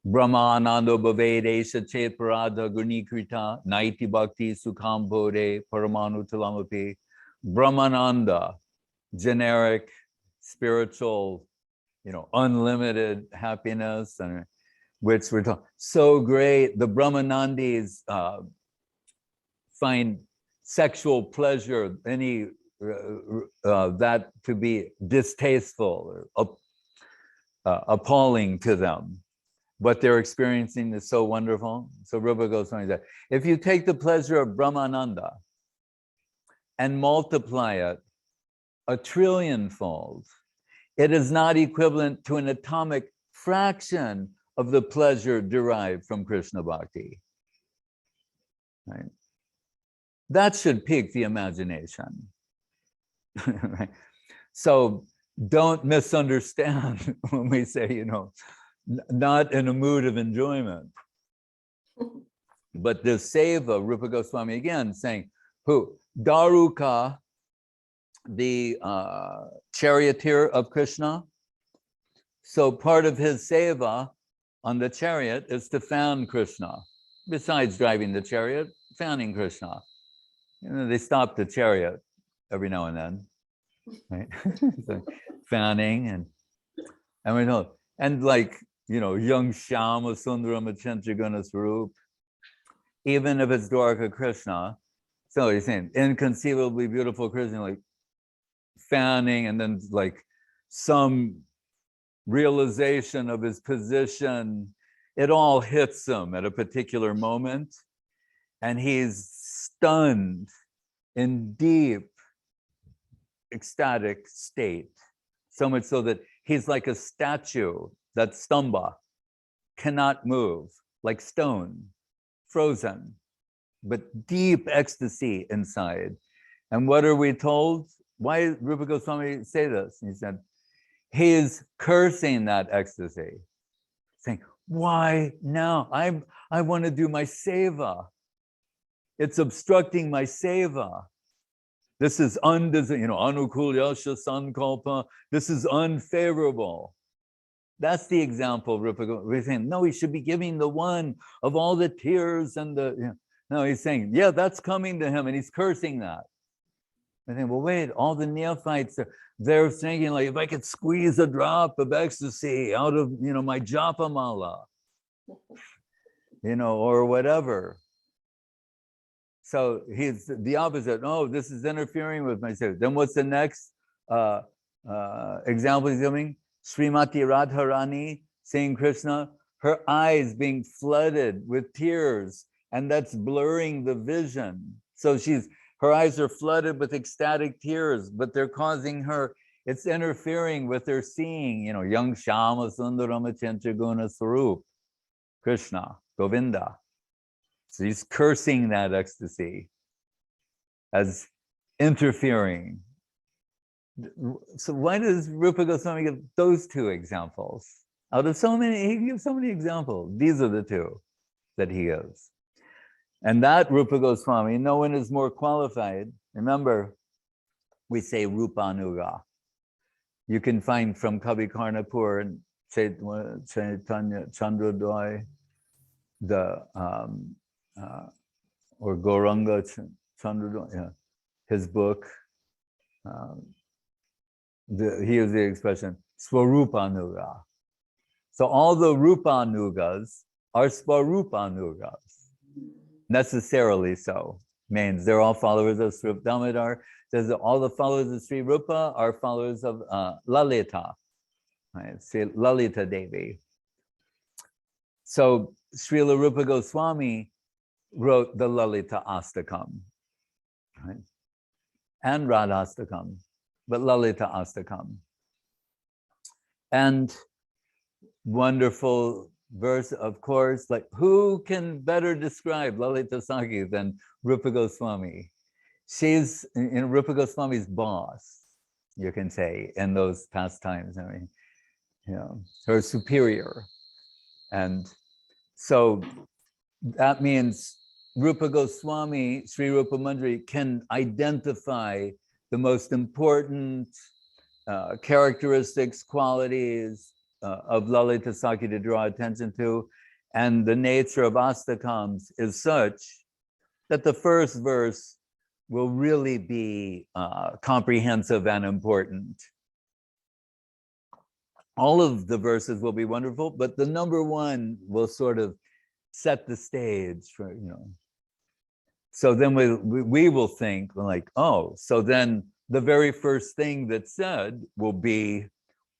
Brahmanando bhavedesha chet parada gunikrita naiti bhakti sukham bodhe paramanu talamapi. Brahmananda, generic, spiritual, unlimited happiness, and which we're talking, so great. The Brahmanandis find sexual pleasure, any that to be distasteful or appalling to them. What they're experiencing is so wonderful. So Rupa Goswami said, if you take the pleasure of Brahmananda and multiply it 1 trillionfold, it is not equivalent to an atomic fraction of the pleasure derived from Krishna Bhakti. Right? That should pique the imagination. Right? So don't misunderstand when we say, not in a mood of enjoyment. But the Seva, Rupa Goswami again saying, who? Daruka, the charioteer of Krishna. So part of his Seva on the chariot is to fan Krishna. Besides driving the chariot, fanning Krishna. They stop the chariot every now and then, right? So, fanning and we know, and like, young Shama Sundaram Achentraguna Swarup, even if it's Dwarka Krishna, so he's saying inconceivably beautiful Krishna, like fanning, and then like some realization of his position, it all hits him at a particular moment, and he's stunned in deep ecstatic state, so much so that he's like a statue that stamba cannot move, like stone, frozen, but deep ecstasy inside. And what are we told? Why did Rupa Goswami say this? He said, he is cursing that ecstasy, saying, why now? I want to do my seva. It's obstructing my seva. This is anukulyasha sankalpa. This is unfavorable. That's the example Rupa Goswami. We're saying, no, he should be giving the one of all the tears and the, no, he's saying, yeah, that's coming to him, and he's cursing that. I think, well, wait, all the neophytes, they're thinking like, if I could squeeze a drop of ecstasy out of, my japa mala, or whatever. So he's the opposite. Oh, this is interfering with my seva. Then what's the next example he's giving? Srimati Radharani, saying Krishna, her eyes being flooded with tears, and that's blurring the vision. So her eyes are flooded with ecstatic tears, but they're causing her, it's interfering with her seeing, young Shama Sundaram Achentraguna Swarup, Krishna, Govinda. So he's cursing that ecstasy as interfering. So why does Rupa Goswami give those two examples? Out of so many, he gives so many examples. These are the two that he gives. And that Rupa Goswami, no one is more qualified. Remember, we say Rupanuga. You can find from Kavi Karnapur and Chaitanya Chandrodaya, or Gauranga Chandrodaya, his book. He used the expression, Swarupanuga. So all the Rupanugas are Swarupanugas, necessarily so. Means they're all followers of Sri Damodar. Says all the followers of Sri Rupa are followers of Lalita, right? Sri Lalita Devi. So Srila Rupa Goswami wrote the Lalita Astakam, right? And Radhastakam, but Lalita Astakam. And wonderful verse, of course, like who can better describe Lalita Sakhi than Rupa Goswami? She's in Rupa Goswami's boss, you can say, in those pastimes. I mean, you know, her superior. And so that means Rupa Goswami, Sri Rupa Mandri, can identify the most important characteristics, qualities of Lalita Sakhi to draw attention to. And the nature of Astakams is such that the first verse will really be comprehensive and important. All of the verses will be wonderful, but the number one will sort of set the stage for, you know. So then we will think like, oh, so then the very first thing that's said will be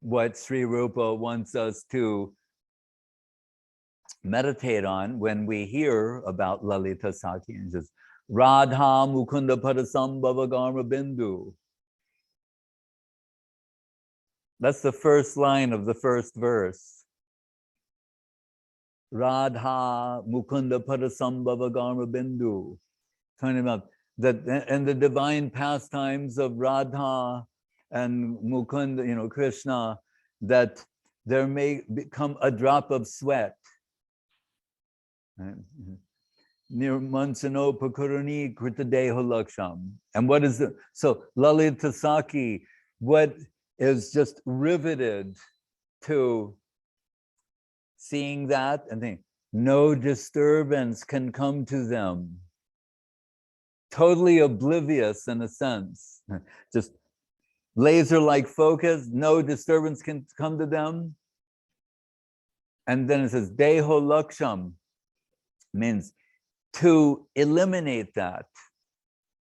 what Sri Rupa wants us to meditate on when we hear about Lalita Sakhi. And says, Radha Mukunda Padasambhava Garma Bindu. That's the first line of the first verse. Radha Mukunda Padasambhava Garma Bindu. Talking about that, and the divine pastimes of Radha and Mukunda, you know, Krishna, that there may become a drop of sweat. Nirmansano Pakurani Kritadeho Laksham. And what is the, so Lalita Sakhi, what is just riveted to seeing that and think, no disturbance can come to them. Totally oblivious in a sense, just laser-like focus, no disturbance can come to them. And then it says, Deho Laksham, means to eliminate that.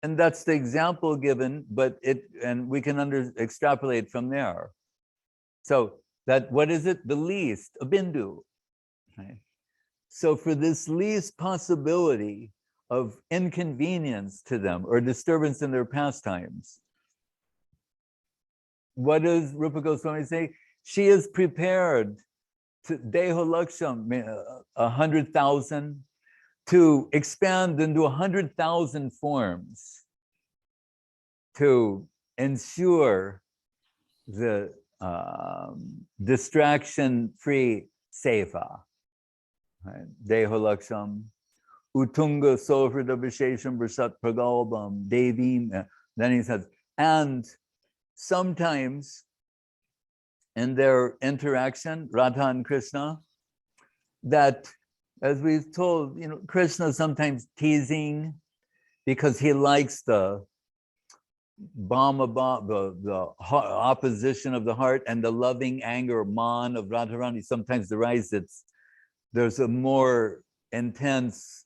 And that's the example given, but and we can extrapolate from there. So that, what is it? The least, a bindu. Right? So for this least possibility of inconvenience to them or disturbance in their pastimes, what does Rupa Goswami say? She is prepared to Deho Laksham, 100,000, to expand into 100,000 forms to ensure the distraction-free seva. Right? Deho Laksham, Utunga Sohrida Vishesham Brasat Pragalbam, Devim. Then he says, and sometimes in their interaction, Radha and Krishna, that, as we've told, you know, Krishna sometimes teasing because he likes the the opposition of the heart and the loving anger, man of Radharani. Sometimes there's a more intense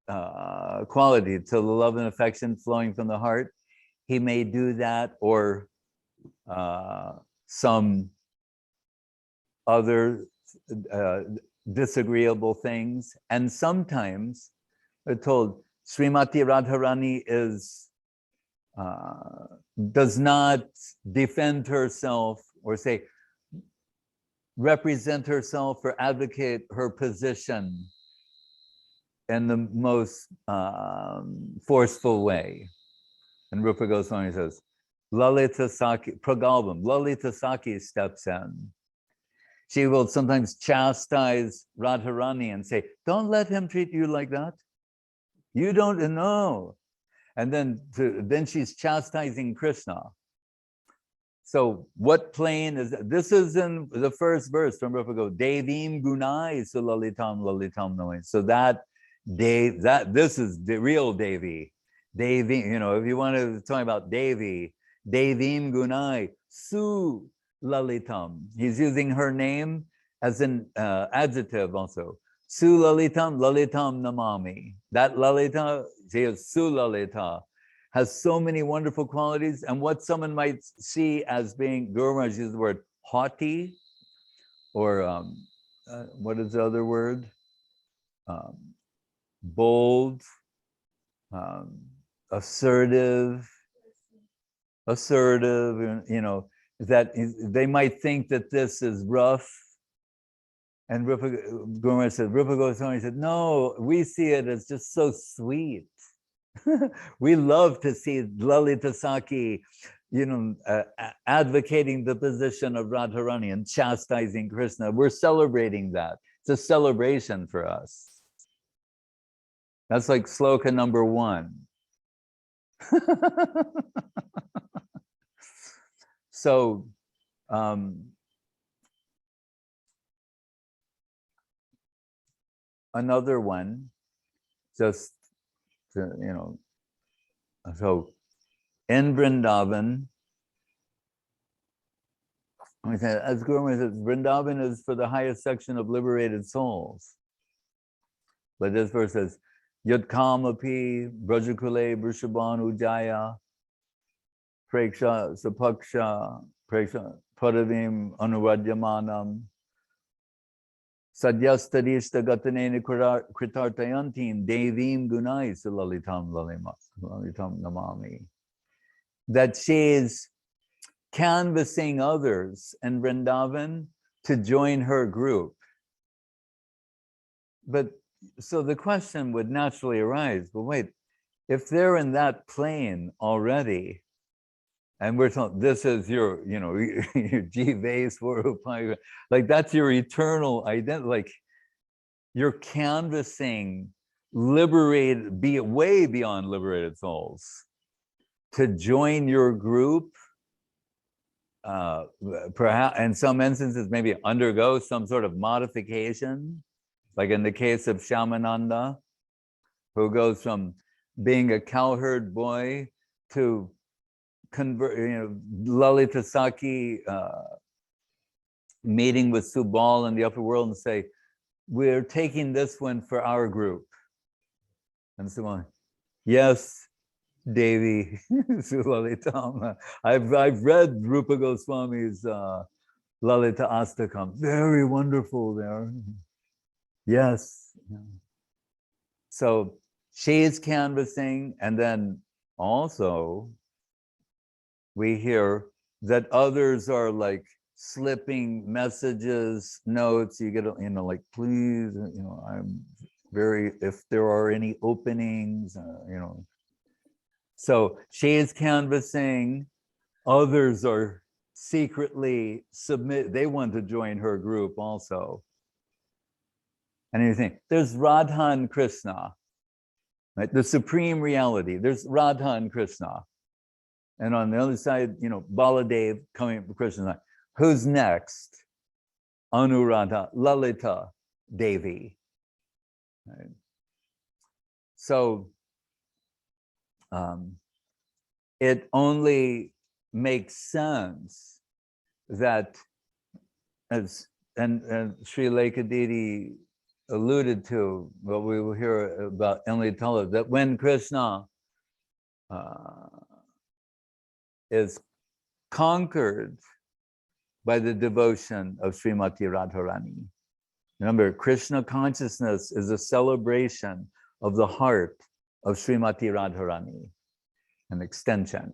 quality to the love and affection flowing from the heart. He may do that, or some other disagreeable things. And sometimes we're told Srimati Radharani does not defend herself or say represent herself or advocate her position in the most forceful way. And Rupa Goswami says, Lalita Sakhi, Pragalbam, Lalita Sakhi steps in. She will sometimes chastise Radharani and say, don't let him treat you like that. You don't know. And then she's chastising Krishna. So what plane is that? This is in the first verse from Rupa Goswami. Devim gunai sulalitam lalitam noin. So this is the real Devi. Devi, you know, if you want to talk about Devi, Devim gunai su Lalitam. He's using her name as an adjective also. Su Lalitam, Lalitam Namami. That Lalita, she is Su Lalita, has so many wonderful qualities. And what someone might see as being, Guru Maharaj uses the word haughty, or what is the other word? Bold, assertive, you know, that they might think that this is rough. And Guru Maharaj said, Rupa Goswami said, no, we see it as just so sweet. We love to see Lalita Saki, you know, advocating the position of Radharani and chastising Krishna. We're celebrating that. It's a celebration for us. That's like sloka number 1. So, another one, just to, you know, so in Vrindavan, as Guru Maharaj says, Vrindavan is for the highest section of liberated souls. But this verse says, Yad Kamapi Brajakule Vrishabhan Ujaya Preksha Sapaksha Preksha Padavim Anuradyamanam Sadyastadishta Gatanena Kritartayantin Devim Gunai Lalitam Lalitam Namami. That she is canvassing others in Vrindavan to join her group. But so the question would naturally arise, but wait, if they're in that plane already, and we're talking, this is your, you know, your Jiva, like that's your eternal identity, like you're canvassing liberated, be way beyond liberated souls to join your group, perhaps in some instances, maybe undergo some sort of modification, like in the case of Shyamananda, who goes from being a cowherd boy to convert, you know, Lalita Saki meeting with Subal in the upper world and say, we're taking this one for our group. And Subal, yes, Devi, Sulalitam. I've read Rupa Goswami's Lalita Astakam. Very wonderful there. Yes. So she is canvassing, and then also we hear that others are like slipping messages, notes. You get, you know, like, please, you know, I'm very, if there are any openings, you know. So she is canvassing, others are secretly they want to join her group also. And you think, there's Radha and Krishna, right? The supreme reality. There's Radha and Krishna. And on the other side, you know, Baladev coming from Krishna's side. Who's next? Anuradha, Lalita Devi. Right? So it only makes sense that, as and Srilekha Didi alluded to, what we will hear about Imlitala, that when Krishna is conquered by the devotion of Srimati Radharani. Remember, Krishna consciousness is a celebration of the heart of Srimati Radharani, an extension.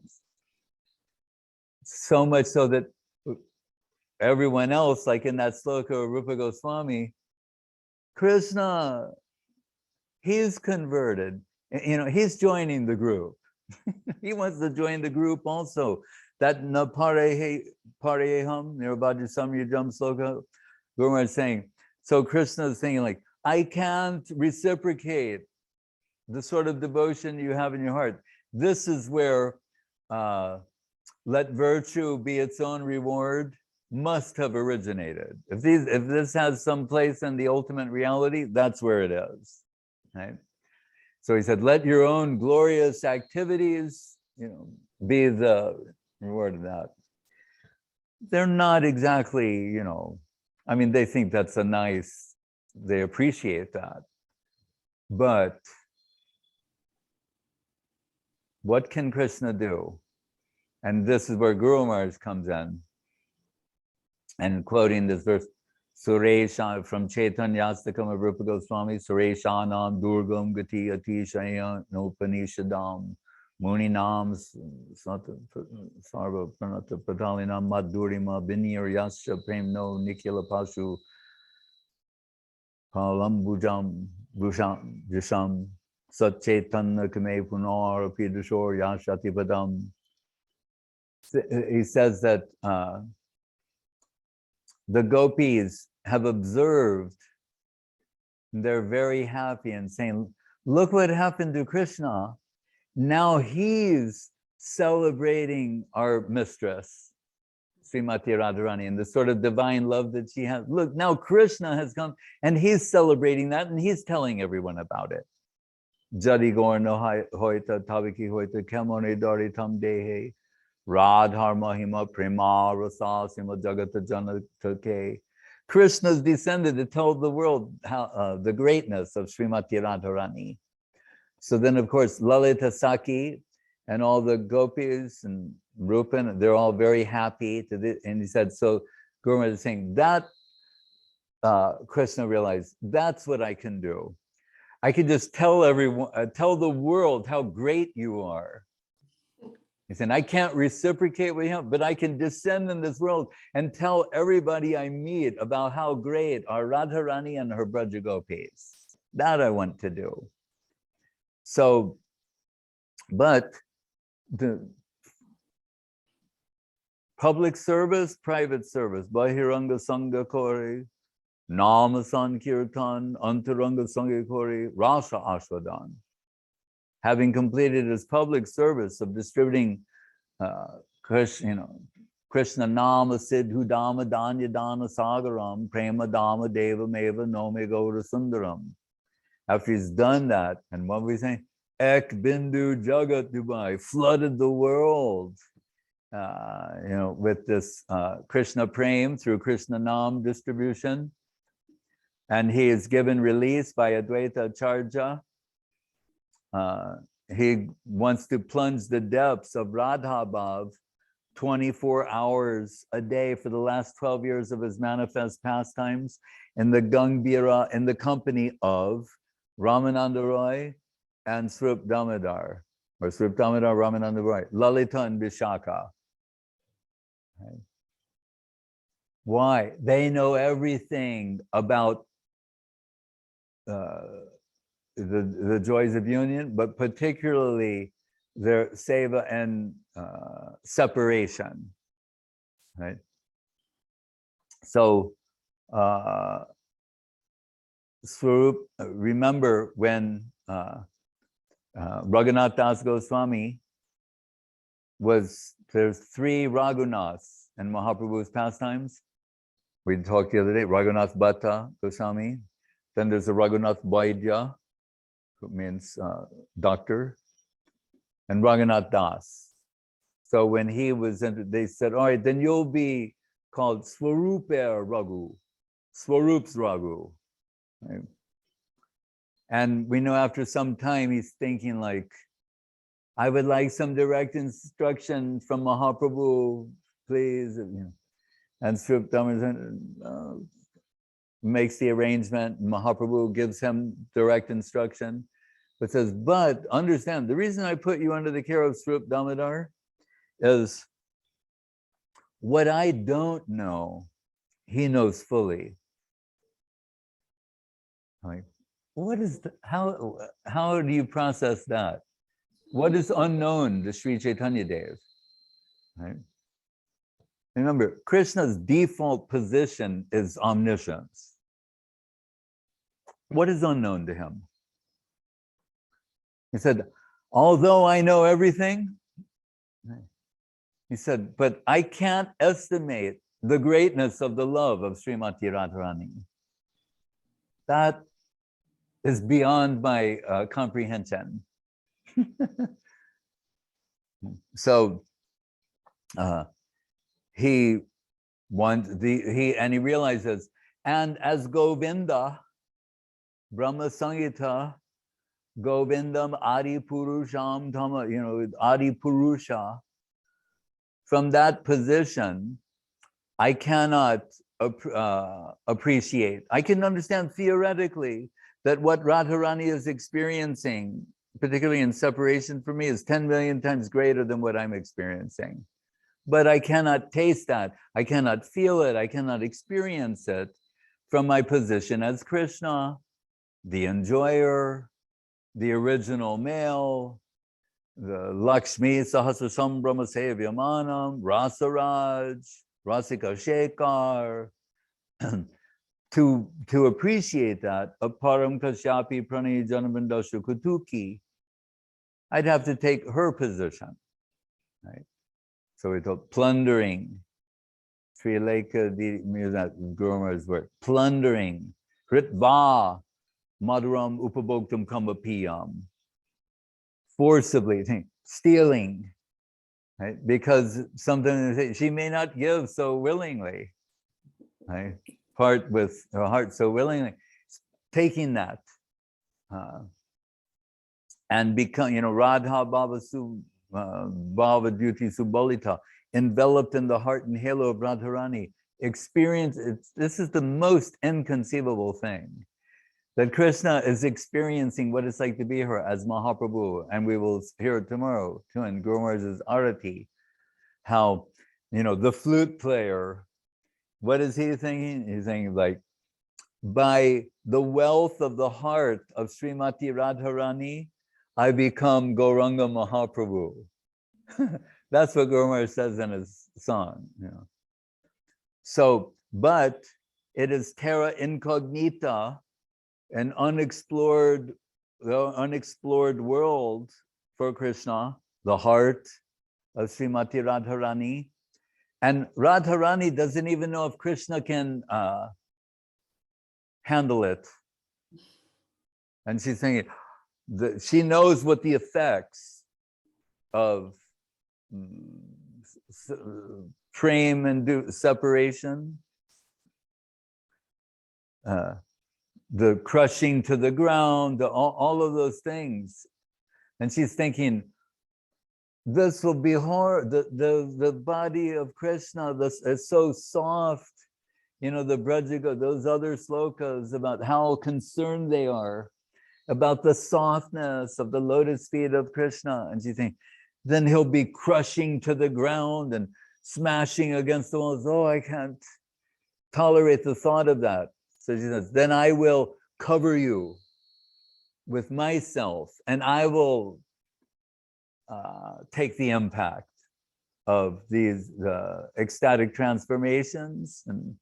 So much so that everyone else, like in that sloka of Rupa Goswami, Krishna, he's converted. You know, he's joining the group. He wants to join the group also. That na pareham, nirabhadya samyajam sloka, Guru Maharaj is saying, so Krishna is saying, like, I can't reciprocate the sort of devotion you have in your heart. This is where let virtue be its own reward must have originated. If this has some place in the ultimate reality, that's where it is, right? So he said, let your own glorious activities, you know, be the reward of that. they're not exactly, you know, I mean, they think that's a nice, they appreciate that. But what can Krishna do? And this is where Guru Maharaj comes in. And quoting this verse, Suresha from Chaitanyastakam of Rupa Goswami, Sureshanam Durgam Gati Atishaya Nopanishadam Muninam Sarva Pranata Pratalinam Madhurima Vinir Yasya Premno Nikila Pashu Palambujam Visham Satchetanna Kame Punar Pidashor Yashati Padam. He says that the gopis have observed, they're very happy and saying, look what happened to Krishna. Now he's celebrating our mistress, Srimati Radharani, and the sort of divine love that she has. Look, now Krishna has come and he's celebrating that and he's telling everyone about it. Jadi gorno hoita tabiki hoita kemone daritam dehe. Radhar Mahima Prema Rasa Sima Jagata Janatake. Krishna's descended to tell the world how the greatness of Srimati Radharani. So then, of course, Lalita Saki and all the gopis and Rupan, they're all very happy to this. And he said, so Guru Maharaj is saying that Krishna realized that's what I can do. I can just tell everyone, tell the world how great you are. He said, I can't reciprocate with him, but I can descend in this world and tell everybody I meet about how great are Radharani and her Braja Gopis. That I want to do. So, but the public service, private service, Bahiranga Sangha Kori, Nama Sankirtan, Antaranga Sangha Kori, Rasa Ashwadan. Having completed his public service of distributing Krishna, Krishna Nama Siddhu Dhamma Danya Dana Sagaram, Prema Dhamma Deva Meva Nome Gaura Sundaram. After he's done that, and what we say, Ek Bindu Jagat Dubai, flooded the world, with this Krishna Prem through Krishna Nam distribution. And he is given release by Advaita Acharya. He wants to plunge the depths of Radha Bhav 24 hours a day for the last 12 years of his manifest pastimes in the Gangbira, in the company of Ramananda Roy and Srup Damodar, or Srup Damodar, Ramananda Roy, Lalita and Vishaka. Right. Why? They know everything about the joys of union, but particularly their seva and separation, right? So, Swarup, remember when Raghunath Das Goswami there's 3 Raghunaths in Mahaprabhu's pastimes. We talked the other day, Raghunath Bhatta Goswami. Then there's a Raghunath Vaidya, who means doctor, and Raghunath Das. So when he was entered, they said, all right, then you'll be called Swarupa Raghu, Swarup's Raghu. Right? And we know after some time, he's thinking like, I would like some direct instruction from Mahaprabhu, please. And Srup Damodar makes the arrangement. Mahaprabhu gives him direct instruction, but says, but understand, the reason I put you under the care of Srup Damodar is what I don't know, he knows fully. Like, what is how do you process that? What is unknown to Sri Chaitanya Dev? Right? Remember, Krishna's default position is omniscience. What is unknown to him? He said, although I know everything, he said, but I can't estimate the greatness of the love of Srimati Radharani. That is beyond my comprehension. So he He realizes, and as Govinda, Brahma Sangita, Govindam Adi Purusham Dhamma, Adi Purusha, from that position, I cannot appreciate. I can understand theoretically that what Radharani is experiencing, particularly in separation for me, is 10 million times greater than what I'm experiencing. But I cannot taste that. I cannot feel it. I cannot experience it from my position as Krishna, the enjoyer, the original male, the Lakshmi Sahasrasambhrama Sevyamanam, Rasaraj, Rasika Shekhar. To appreciate that, Aparam Kashyapi Prani Janabindashu Kutuki, I'd have to take her position, right? So we talk plundering. Srilekha, that Guru Maharaj's word, plundering. Ritva Madhuram Upabhoktam Kambapiyam. Forcibly, stealing, right? Because something she may not give so willingly, right? Part with her heart so willingly, taking that and become, Radha Bhava Duty Subalita, enveloped in the heart and halo of Radharani. Experience this is the most inconceivable thing, that Krishna is experiencing what it's like to be her as Mahaprabhu, and we will hear it tomorrow too in Guru Maharaj's Arati, how the flute player, what is he thinking? He's thinking like, by the wealth of the heart of Srimati Radharani, I become Gauranga Mahaprabhu. That's what Guru Maharaj says in his song. So, but it is terra incognita, an unexplored world for Krishna, the heart of Srimati Radharani. And Radharani doesn't even know if Krishna can handle it. And she's thinking, she knows what the effects of frame and separation, the crushing to the ground, all of those things. And she's thinking, this will be hard. The body of Krishna, this is so soft. The Brajaga, those other slokas about how concerned they are about the softness of the lotus feet of Krishna. And she thinks, then he'll be crushing to the ground and smashing against the walls. Oh, I can't tolerate the thought of that. So she says, then I will cover you with myself, and I will take the impact of these ecstatic transformations. And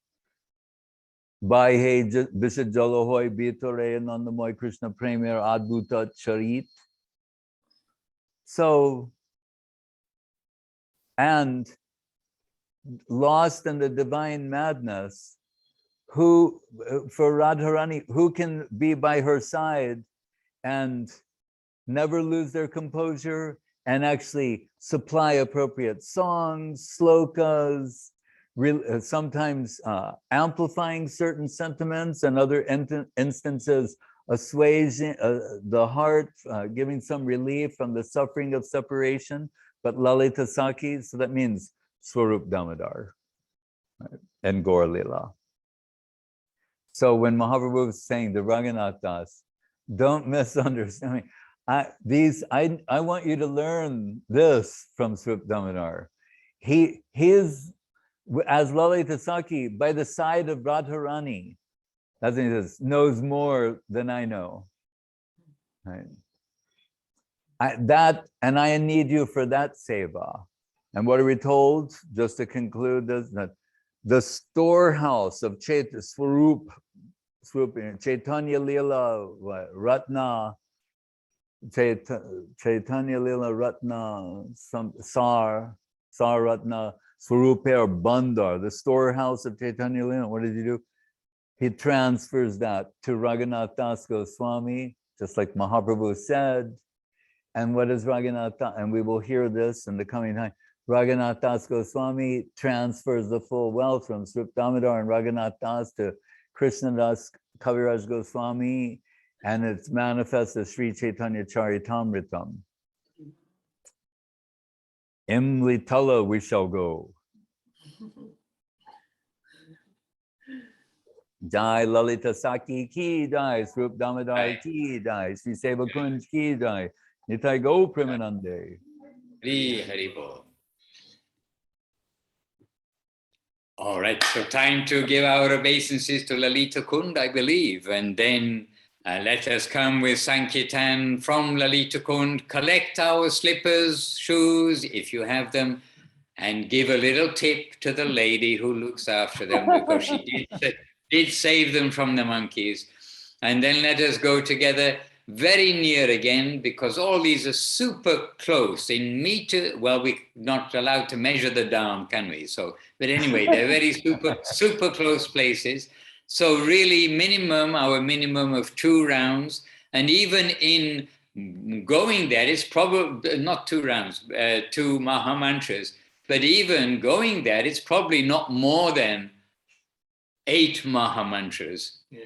Baihe Vishajalohoy Bitore Nandamoy Krishna Premier Adbhuta Charit. So, and lost in the divine madness, for Radharani, who can be by her side and never lose their composure and actually supply appropriate songs, slokas, sometimes amplifying certain sentiments, and other instances assuaging the heart, giving some relief from the suffering of separation, but Lalita Saki, so that means Swarup Damodar, right? And Gaur Lila. So when Mahaprabhu was saying the Raghunath Das, don't misunderstand me. I want you to learn this from Swarup Damodar. He is, as Lalita Saki, by the side of Radharani, as he says, knows more than I know. Right? I need you for that seva. And what are we told? Just to conclude this, that the storehouse of Swarup, Chaitanya Lila Ratna, Chaitanya Lila Ratna, Sar Ratna, Swarupa Bandar, the storehouse of Chaitanya Lila. What did he do? He transfers that to Raghunath Das Goswami, just like Mahaprabhu said. And what is Raghunath Das? And we will hear this in the coming time. Raghunath Das Goswami transfers the full wealth from Srup Damodar and Raghunath Das to Krishnadas Kaviraj Goswami, and it's manifest as Sri Chaitanya Charitamritam. Imlitala we shall go. Jai Lalita Saki ki jai, Srup Damodar ki jai, Sri Seva Kunj ki jai, Nitai go Premanande. Hari Bol. All right, so time to give our obeisances to Lalita Kunda, I believe, and then let us come with Sankirtan from Lalita Kund, collect our slippers, shoes, if you have them, and give a little tip to the lady who looks after them, because she did save them from the monkeys. And then let us go together very near again, because all these are super close in meter. Well, we're not allowed to measure the down, can we? So, but anyway, they're very super close places. So really our minimum of 2 rounds. And even in going there, it's probably not 2 rounds, 2 Maha Mantras, but even going there, it's probably not more than 8 Maha Mantras. Yeah.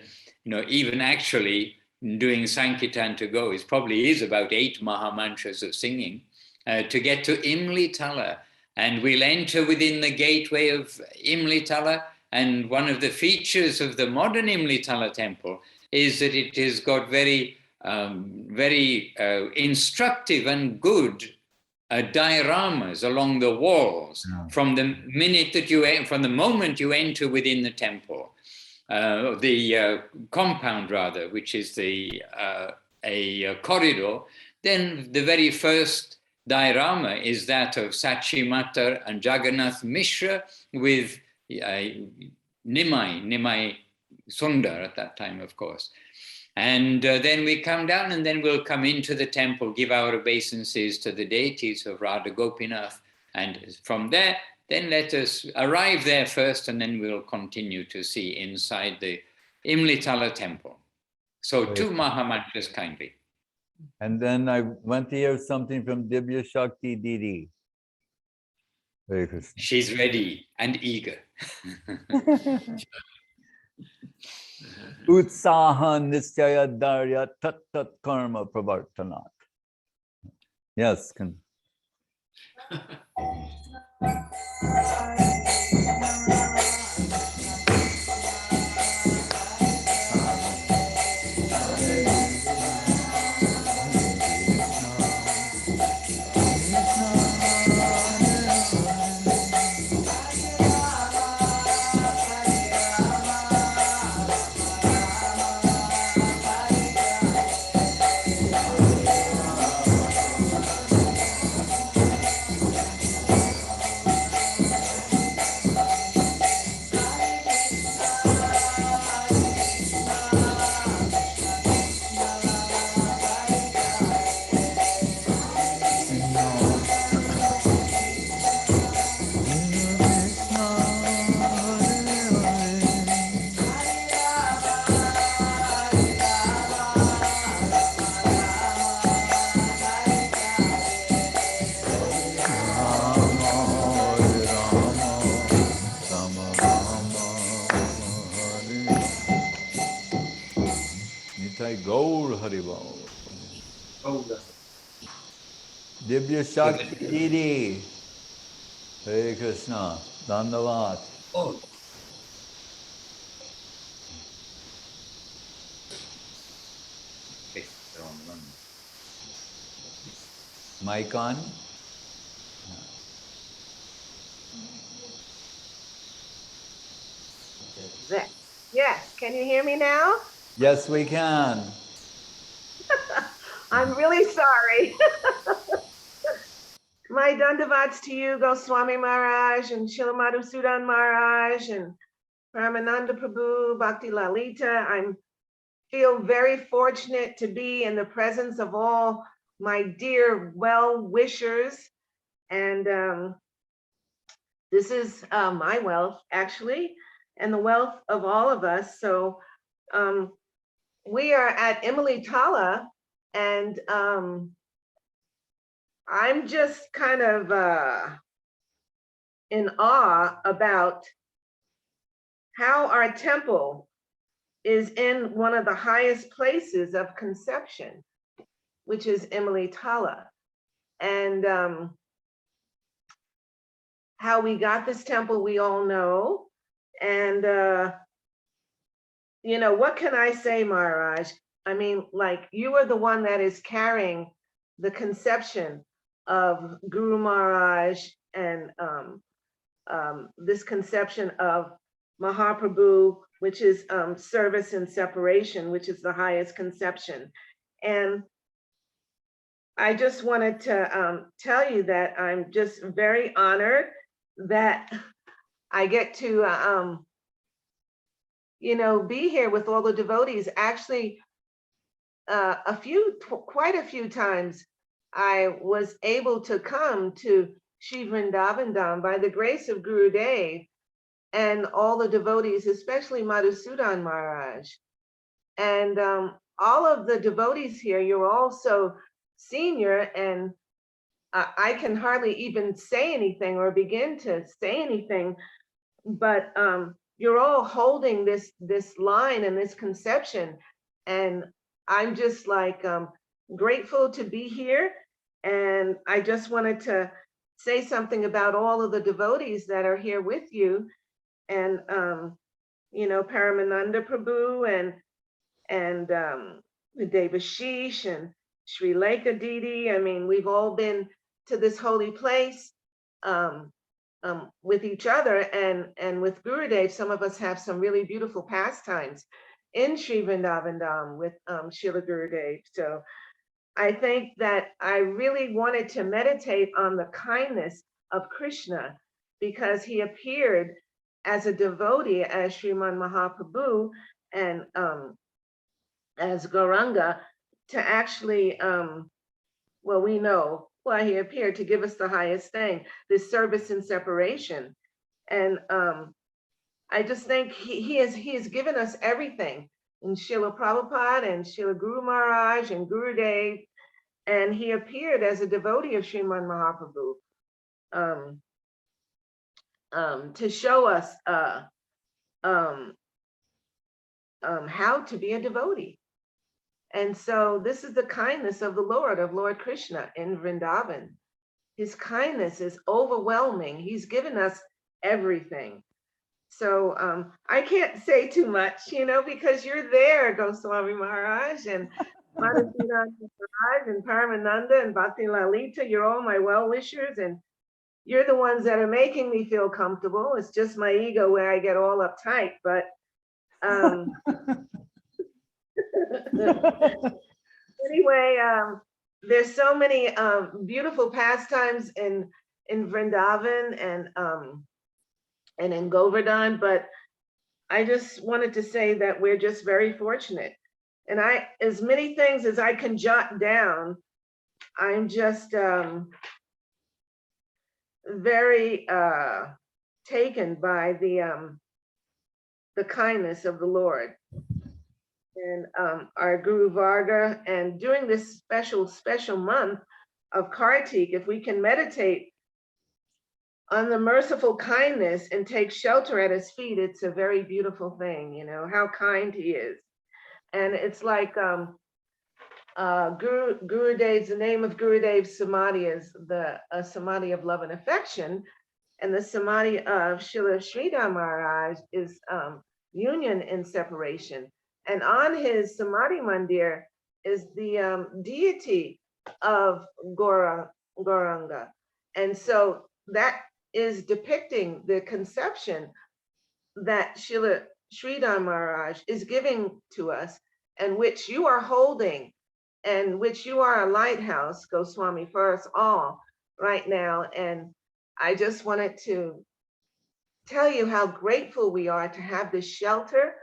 You know, even actually doing Sankirtan to go, it probably is about 8 Maha Mantras of singing to get to Imlitala. And we'll enter within the gateway of Imlitala. And one of the features of the modern Imlitala temple is that it has got very instructive and good dioramas along the walls from the moment you enter within the temple, the compound rather, which is a corridor. Then the very first diorama is that of Sachi Matar and Jagannath Mishra with Nimai Sundar at that time, of course. And then we come down, and then we'll come into the temple, give our obeisances to the deities of Radha Gopinath. And from there, then let us arrive there first, and then we'll continue to see inside the Imlitala temple. So 2 Maha Mantras kindly. And then I went to hear something from Divya Shakti Didi. Hare Krishna. She's ready and eager. Utsahan nischaya darya tat tat karma pravartanat. Yes. Gaur Haribol. Divya Shakti Didi. Hare Krishna. Dandavat. Oh. Mic on? Yes, can you hear me now? Yes, we can. I'm really sorry. My dandavats to you, Goswami Maharaj and Srila Madhusudan Maharaj and Ramananda Prabhu, Bhakti Lalita. I feel very fortunate to be in the presence of all my dear well-wishers. And this is my wealth, actually, and the wealth of all of us. So we are at Imlitala, and I'm just kind of in awe about how our temple is in one of the highest places of conception, which is Imlitala. And how we got this temple, we all know. And, you know, what can I say, Maharaj? I mean, like, you are the one that is carrying the conception of Guru Maharaj and this conception of Mahaprabhu, which is service and separation, which is the highest conception. And I just wanted to tell you that I'm just very honored that I get to, you know, be here with all the devotees. Actually, quite a few times, I was able to come to Sri Vrindavan Dham by the grace of Guru Dev and all the devotees, especially Madhusudan Maharaj. And all of the devotees here, you're all so senior, and I can hardly even say anything or begin to say anything, but you're all holding this line and this conception. And I'm just like grateful to be here. And I just wanted to say something about all of the devotees that are here with you. And, you know, Paramananda Prabhu and Devashish and Srilekha Didi. I mean, we've all been to this holy place with each other, and with Gurudev, some of us have some really beautiful pastimes in Sri Vrindavan Dham with Srila Gurudev. So I think that I really wanted to meditate on the kindness of Krishna, because he appeared as a devotee, as Sriman Mahaprabhu, and as Gauranga, to actually, well, we know why he appeared, to give us the highest thing, this service and separation. And I just think he has given us everything in Srila Prabhupada and Srila Guru Maharaj and Gurudev, and he appeared as a devotee of Sriman Mahaprabhu to show us how to be a devotee. And so this is the kindness of the Lord, of Lord Krishna in Vrindavan. His kindness is overwhelming. He's given us everything. So I can't say too much, you know, because you're there, Goswami Maharaj and Madhusudan Maharaj and Paramananda and Bhakti Lalita. You're all my well-wishers, and you're the ones that are making me feel comfortable. It's just my ego where I get all uptight, but anyway, there's so many beautiful pastimes in Vrindavan and in Govardhan, but I just wanted to say that we're just very fortunate. And as many things as I can jot down, I'm just very taken by the kindness of the Lord. And our Guru Varga, and during this special month of Kartik, if we can meditate on the merciful kindness and take shelter at his feet, it's a very beautiful thing, you know, how kind he is. And it's like Gurudev's, the name of Gurudev's Samadhi is the Samadhi of love and affection, and the Samadhi of Srila Sridhar Maharaj is union and separation. And on his Samadhi Mandir is the deity of Gauranga. And so that is depicting the conception that Srila Sridhar Maharaj is giving to us, and which you are holding, and which you are a lighthouse, Goswami, for us all right now. And I just wanted to tell you how grateful we are to have this shelter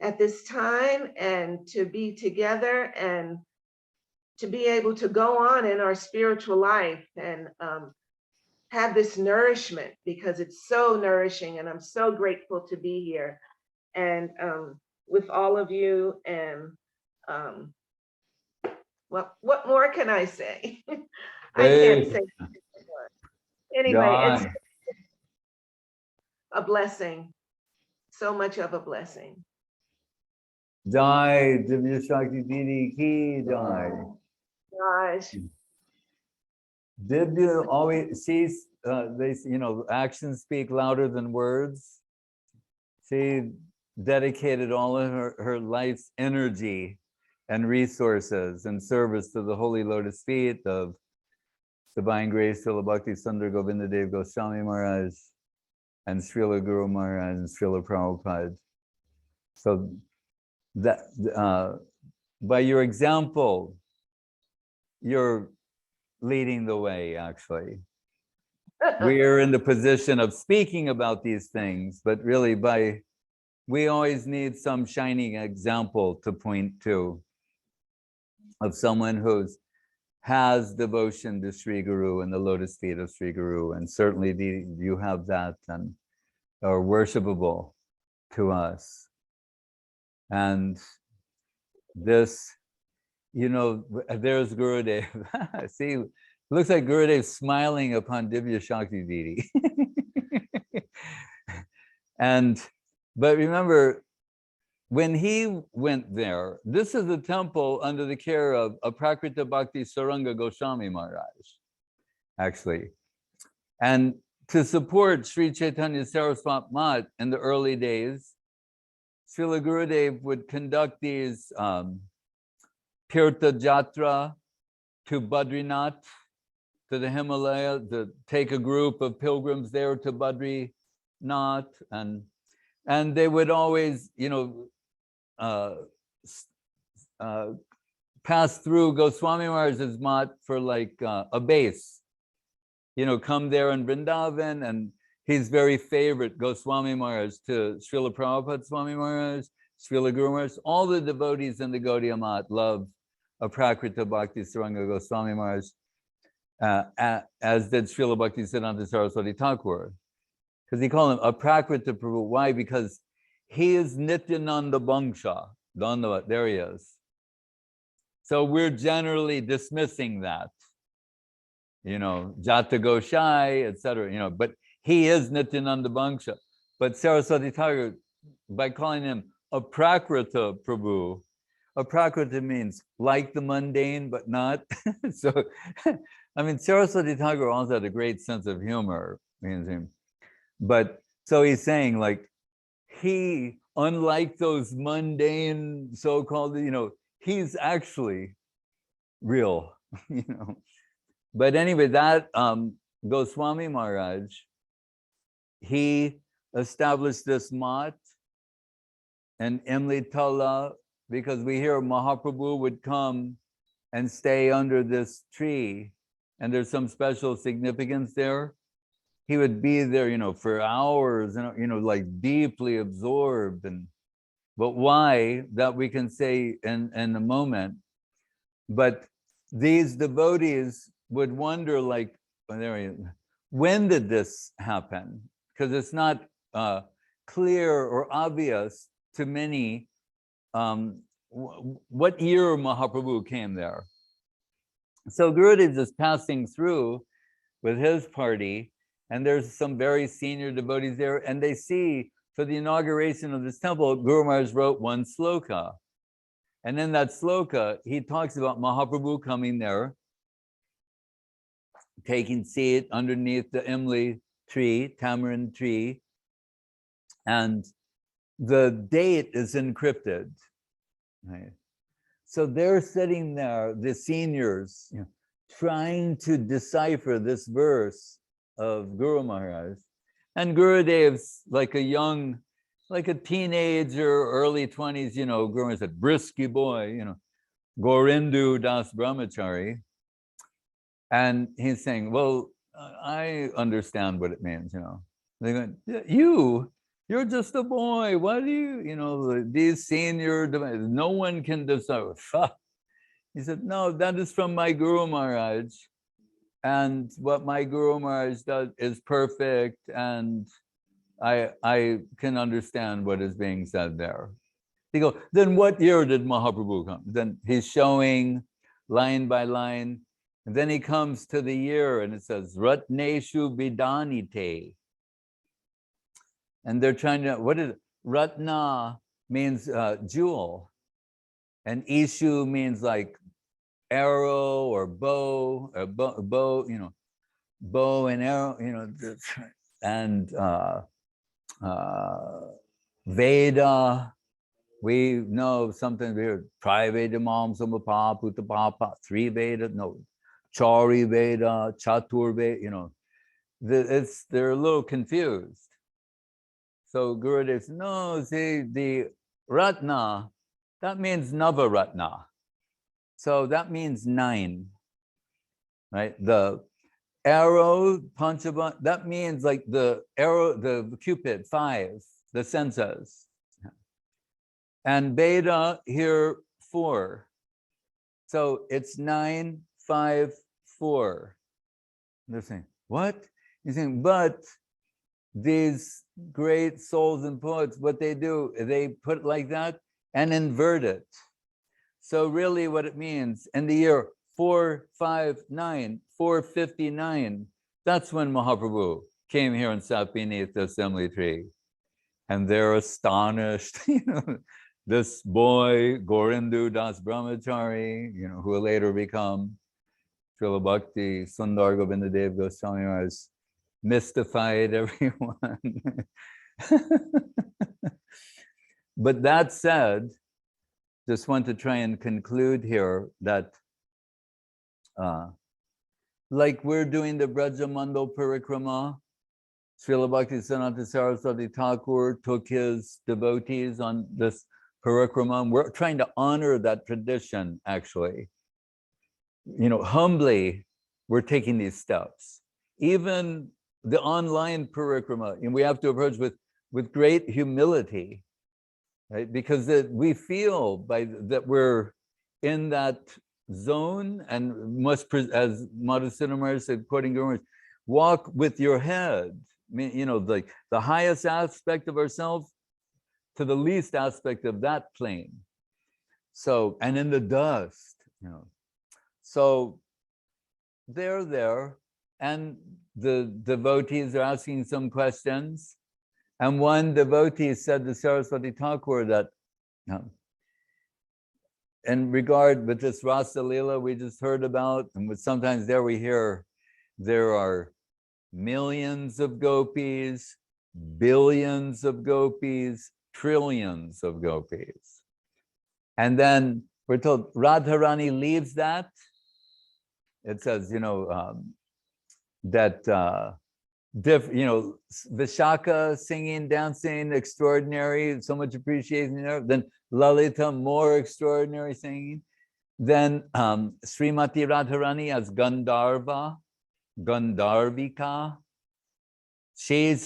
at this time, and to be together, and to be able to go on in our spiritual life, and have this nourishment, because it's so nourishing, and I'm so grateful to be here and with all of you. And well, what more can I say? I can't say more. Anyway, a blessing, so much of a blessing. Jai Divya Shakti Didi ki Jai. Raj. Divya always sees they, you know, actions speak louder than words. She dedicated all of her life's energy and resources and service to the holy lotus feet of Divine Grace Srila Bhakti Sundar Govinda Dev Goswami Maharaj and Srila Guru Maharaj and Srila Prabhupada. So that by your example, you're leading the way, actually. We are in the position of speaking about these things, but really we always need some shining example to point to of someone who's has devotion to Sri Guru and the lotus feet of Sri Guru, and certainly you have that and are worshipable to us. And this, you know, there's Gurudev. See, looks like Gurudev smiling upon Divya Shakti Didi. But remember, when he went there, this is a temple under the care of Prakrita Bhakti Saranga Goswami Maharaj, actually. And to support Sri Chaitanya Saraswat Mat in the early days, Srila Gurudev would conduct these Tirtha Jatra to Badrinath, to the Himalaya, to take a group of pilgrims there to Badrinath, and they would always, you know, pass through Goswami Maharaj's mat for like a base, you know, come there in Vrindavan, and he's very favorite, Goswami Maharaj, to Srila Prabhupada Swami Maharaj, Srila Guru Maharaj. All the devotees in the Gaudiya Mat love Prakrita Bhakti Saranga Goswami Maharaj, as did Srila Bhakti Siddhanta Saraswati Thakur, because he called him Prakrita Prabhu. Why? Because he is Nityananda Bangsha. Dandavat, there he is. So we're generally dismissing that, you know, Jata Goshai, etc. You know, but he is Nityananda Bangsha. But Saraswati Thakur, by calling him Prakrita Prabhu, Prakrita means like the mundane, but not. So, I mean, Saraswati Thakur also had a great sense of humor. But so he's saying, like, he, unlike those mundane so-called, you know, he's actually real, you know. But anyway, that Goswami Maharaj, he established this mat and Imlitala, because we hear Mahaprabhu would come and stay under this tree, and there's some special significance there. He would be there, you know, for hours, and, you know, like deeply absorbed. But why, that we can say in a moment. But these devotees would wonder, like, when did this happen? Because it's not clear or obvious to many what year Mahaprabhu came there. So Gurudev is passing through with his party, and there's some very senior devotees there, and they see, for the inauguration of this temple, Guru Maharaj wrote one sloka. And in that sloka, he talks about Mahaprabhu coming there, taking seat underneath the Imli tree, tamarind tree, and the date is encrypted. Right? So they're sitting there, the seniors, you know, trying to decipher this verse of Guru Maharaj. And Gurudev's like a young, like a teenager, early 20s, you know, Guru Maharaj said, brisky boy, you know, Gorindu Das Brahmachari. And he's saying, well, I understand what it means, you know. They're going, you're just a boy. Why do you know, these senior, no one can decide. He said, no, that is from my Guru Maharaj. And what my Guru Maharaj does is perfect. And I can understand what is being said there. He goes, then what year did Mahaprabhu come? Then he's showing line by line. And then he comes to the year and it says, Ratneshu Vidanite. And they're trying to, what is it? Ratna means jewel. And Ishu means like arrow or bow, you know, bow and arrow, you know, and Veda, we know something weird. Tri-Veda, Mam, Samapa, Putapapa, 3 Veda, no, Chari Veda, Chatur Veda, you know, they're a little confused. So Gurudev says, no, see, the Ratna, that means Navaratna. So that means 9, right? The arrow, Panchabhan, that means like the arrow, the Cupid, 5, the senses. And Veda here, 4. So it's 9, 5, 4. They're saying, what? You're saying, but these great souls and poets, what they do, they put it like that and invert it. So really what it means, in the year 459, 459, that's when Mahaprabhu came here and sat beneath the assembly tree. And they're astonished, you know, this boy, Gorindu Das Brahmachari, you know, who will later become Srila Bhakti, Sundar Govindadev Goswami Maharaj, mystified everyone. But that said, just want to try and conclude here that like we're doing the Brajamandal Parikrama, Srila Bhakti Siddhanta Saraswati Thakur took his devotees on this parikrama. We're trying to honor that tradition, actually. You know, humbly, we're taking these steps. Even the online parikrama, and we have to approach with great humility, right? Because we feel that we're in that zone and must, as Madhusudan said, quoting Guru, walk with your head. I mean, you know, like the highest aspect of ourselves to the least aspect of that plane. So, and in the dust, you know. So they're there, and the devotees are asking some questions. And one devotee said to Saraswati Thakur that, in regard with this Rasa Leela we just heard about, and sometimes there we hear there are millions of gopis, billions of gopis, trillions of gopis. And then we're told Radharani leaves that. It says, you know, that, you know, Vishaka singing, dancing, extraordinary, so much appreciation there. Then Lalita, more extraordinary singing. Then Srimati Radharani as Gandharva, Gandharvika. She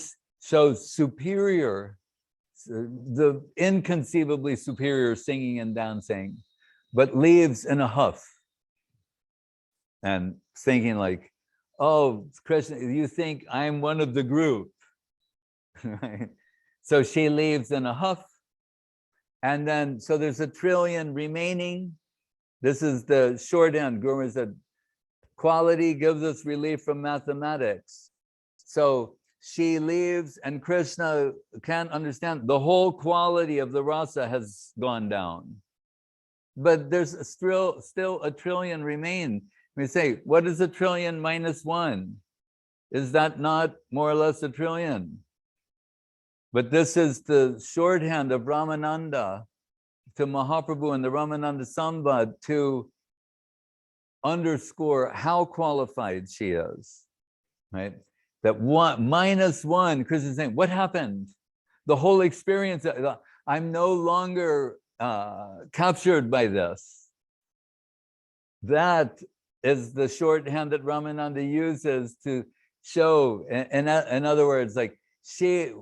shows superior, the inconceivably superior singing and dancing, but leaves in a huff and thinking like, oh, Krishna, you think I'm one of the group, right? So she leaves in a huff. And then, so there's a trillion remaining. This is the shorthand. Guru said, quality gives us relief from mathematics. So she leaves and Krishna can't understand. The whole quality of the rasa has gone down. But there's still a trillion remain. We say, what is a trillion minus 1? Is that not more or less a trillion? But this is the shorthand of Ramananda to Mahaprabhu and the Ramananda Sambad to underscore how qualified she is, right? That minus 1, Krishna is saying, what happened? The whole experience, I'm no longer captured by this. That is the shorthand that Ramananda uses to show, in other words, like she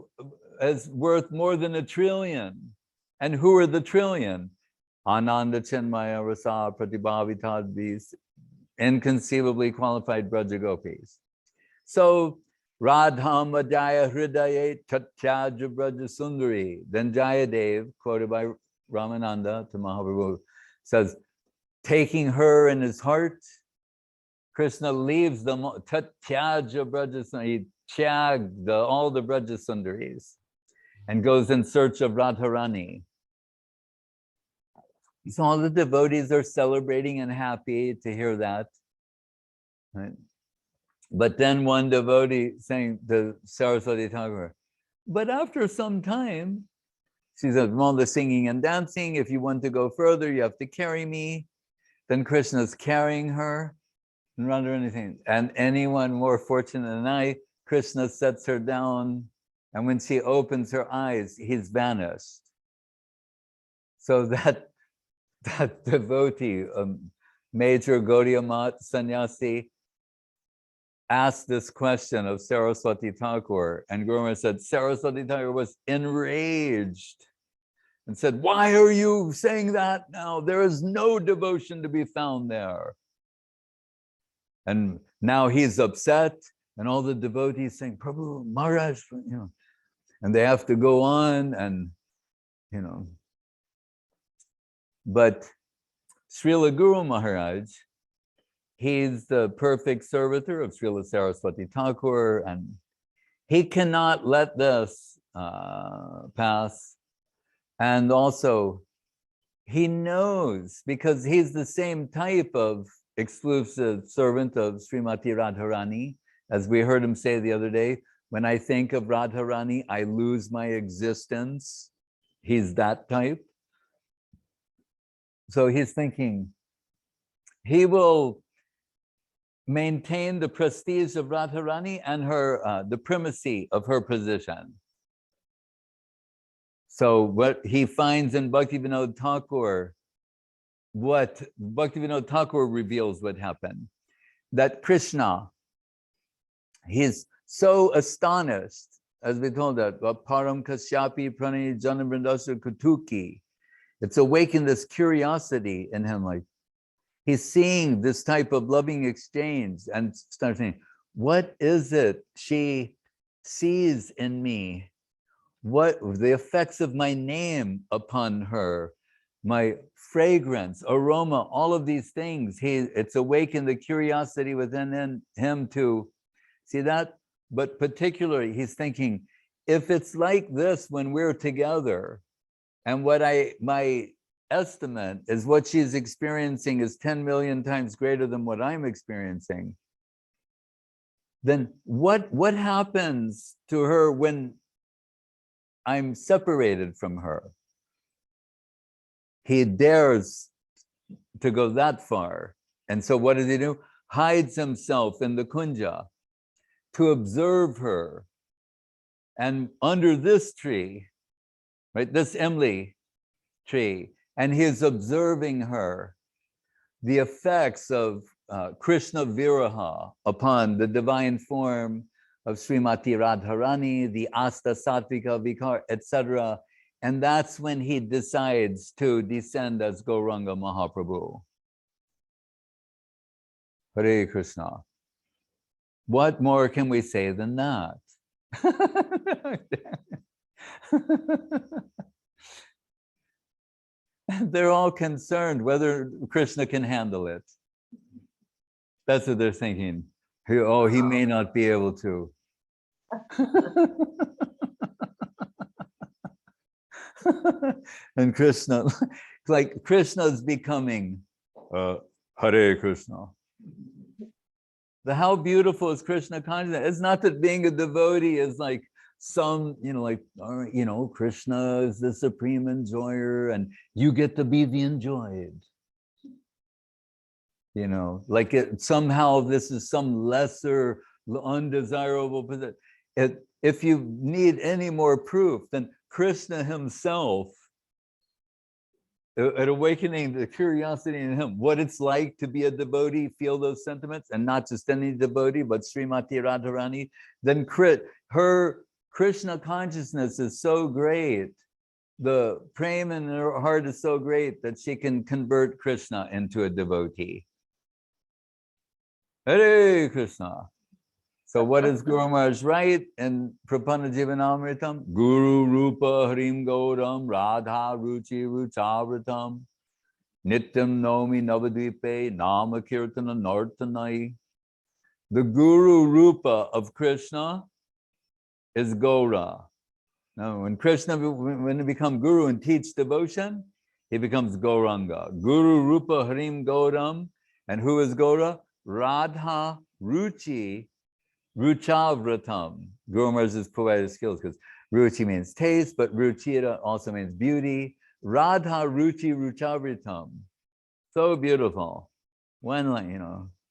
is worth more than a trillion. And who are the trillion? Ananda Chinmaya Rasa Pratibhavitadvis, inconceivably qualified Brajagopis. So Radham Adaya Hridaye Tatyaja Braja Sundari. Then Jayadev, quoted by Ramananda to Mahaprabhu, says, taking her in his heart, Krishna leaves them, Tatyaja Braja Sundari, he tyagged all the Braja Sundaris. and goes in search of Radharani. So all the devotees are celebrating and happy to hear that. Right? But then one devotee saying to Saraswati Thakur, but after some time, she said, from all the singing and dancing, if you want to go further, you have to carry me. Then Krishna's carrying her. And Radharani saying, and anyone more fortunate than I, Krishna sets her down. And when she opens her eyes, he's vanished. So that devotee, Major Gaudiya Math sannyasi, asked this question of Saraswati Thakur, and Guru Maharaj said, Saraswati Thakur was enraged and said, why are you saying that now? There is no devotion to be found there. And now he's upset, and all the devotees saying, Prabhu, Maharaj, and they have to go on, and but Srila Guru Maharaj, he's the perfect servitor of Srila Saraswati Thakur, and he cannot let this pass. And also, he knows, because he's the same type of exclusive servant of Srimati Radharani, as we heard him say the other day, when I think of Radharani, I lose my existence. He's that type. So he's thinking, he will maintain the prestige of Radharani and her the primacy of her position. So what he finds in Bhaktivinoda Thakur, what Bhaktivinoda Thakur reveals what happened, that Krishna, he's so astonished, as we told that, Param Kasyapi Pranay Janavrindasya Kutuki. It's awakened this curiosity in him, like he's seeing this type of loving exchange and starts saying, what is it she sees in me? What the effects of my name upon her, my fragrance, aroma, all of these things. It's awakened the curiosity within him to see that. But particularly, he's thinking, if it's like this when we're together, and my estimate is what she's experiencing is 10 million times greater than what I'm experiencing, then what happens to her when I'm separated from her? He dares to go that far. And so what does he do? Hides himself in the kunja to observe her. And under this tree, right, this Imli tree, and he is observing her, the effects of Krishna Viraha upon the divine form of Srimati Radharani, the Asta Sattvika Vikar, etc. And that's when he decides to descend as Gauranga Mahaprabhu. Hare Krishna. What more can we say than that? They're all concerned whether Krishna can handle it. That's what they're thinking. He may not be able to. And Krishna, like Krishna's becoming Hare Krishna. How beautiful is Krishna consciousness? It's not that being a devotee is like some, Krishna is the supreme enjoyer and you get to be the enjoyed. Like somehow this is some lesser, undesirable position. If you need any more proof, then Krishna himself, at awakening the curiosity in him, what it's like to be a devotee, feel those sentiments, and not just any devotee, but Srimati Radharani, then her Krishna consciousness is so great, the prema in her heart is so great that she can convert Krishna into a devotee. Hare Krishna. So what is Guru Maharaj write in Prapanna Jivanamritam? Guru Rupa Harim Gauram Radha Ruchi Ruchavritam Nityam Nomi Navadvipe Nama Kirtana Nartanai. The Guru Rupa of Krishna is Gaura. Now, when Krishna, when he becomes guru and teach devotion, he becomes Gauranga. Guru Rupa Harim Gauram. And who is Gaura? Radha Ruchi Ruchavratam. Guru Maharaj's poetic skills, because Ruchi means taste, but Ruchira also means beauty. Radha Ruchi Ruchavratam. So beautiful. When,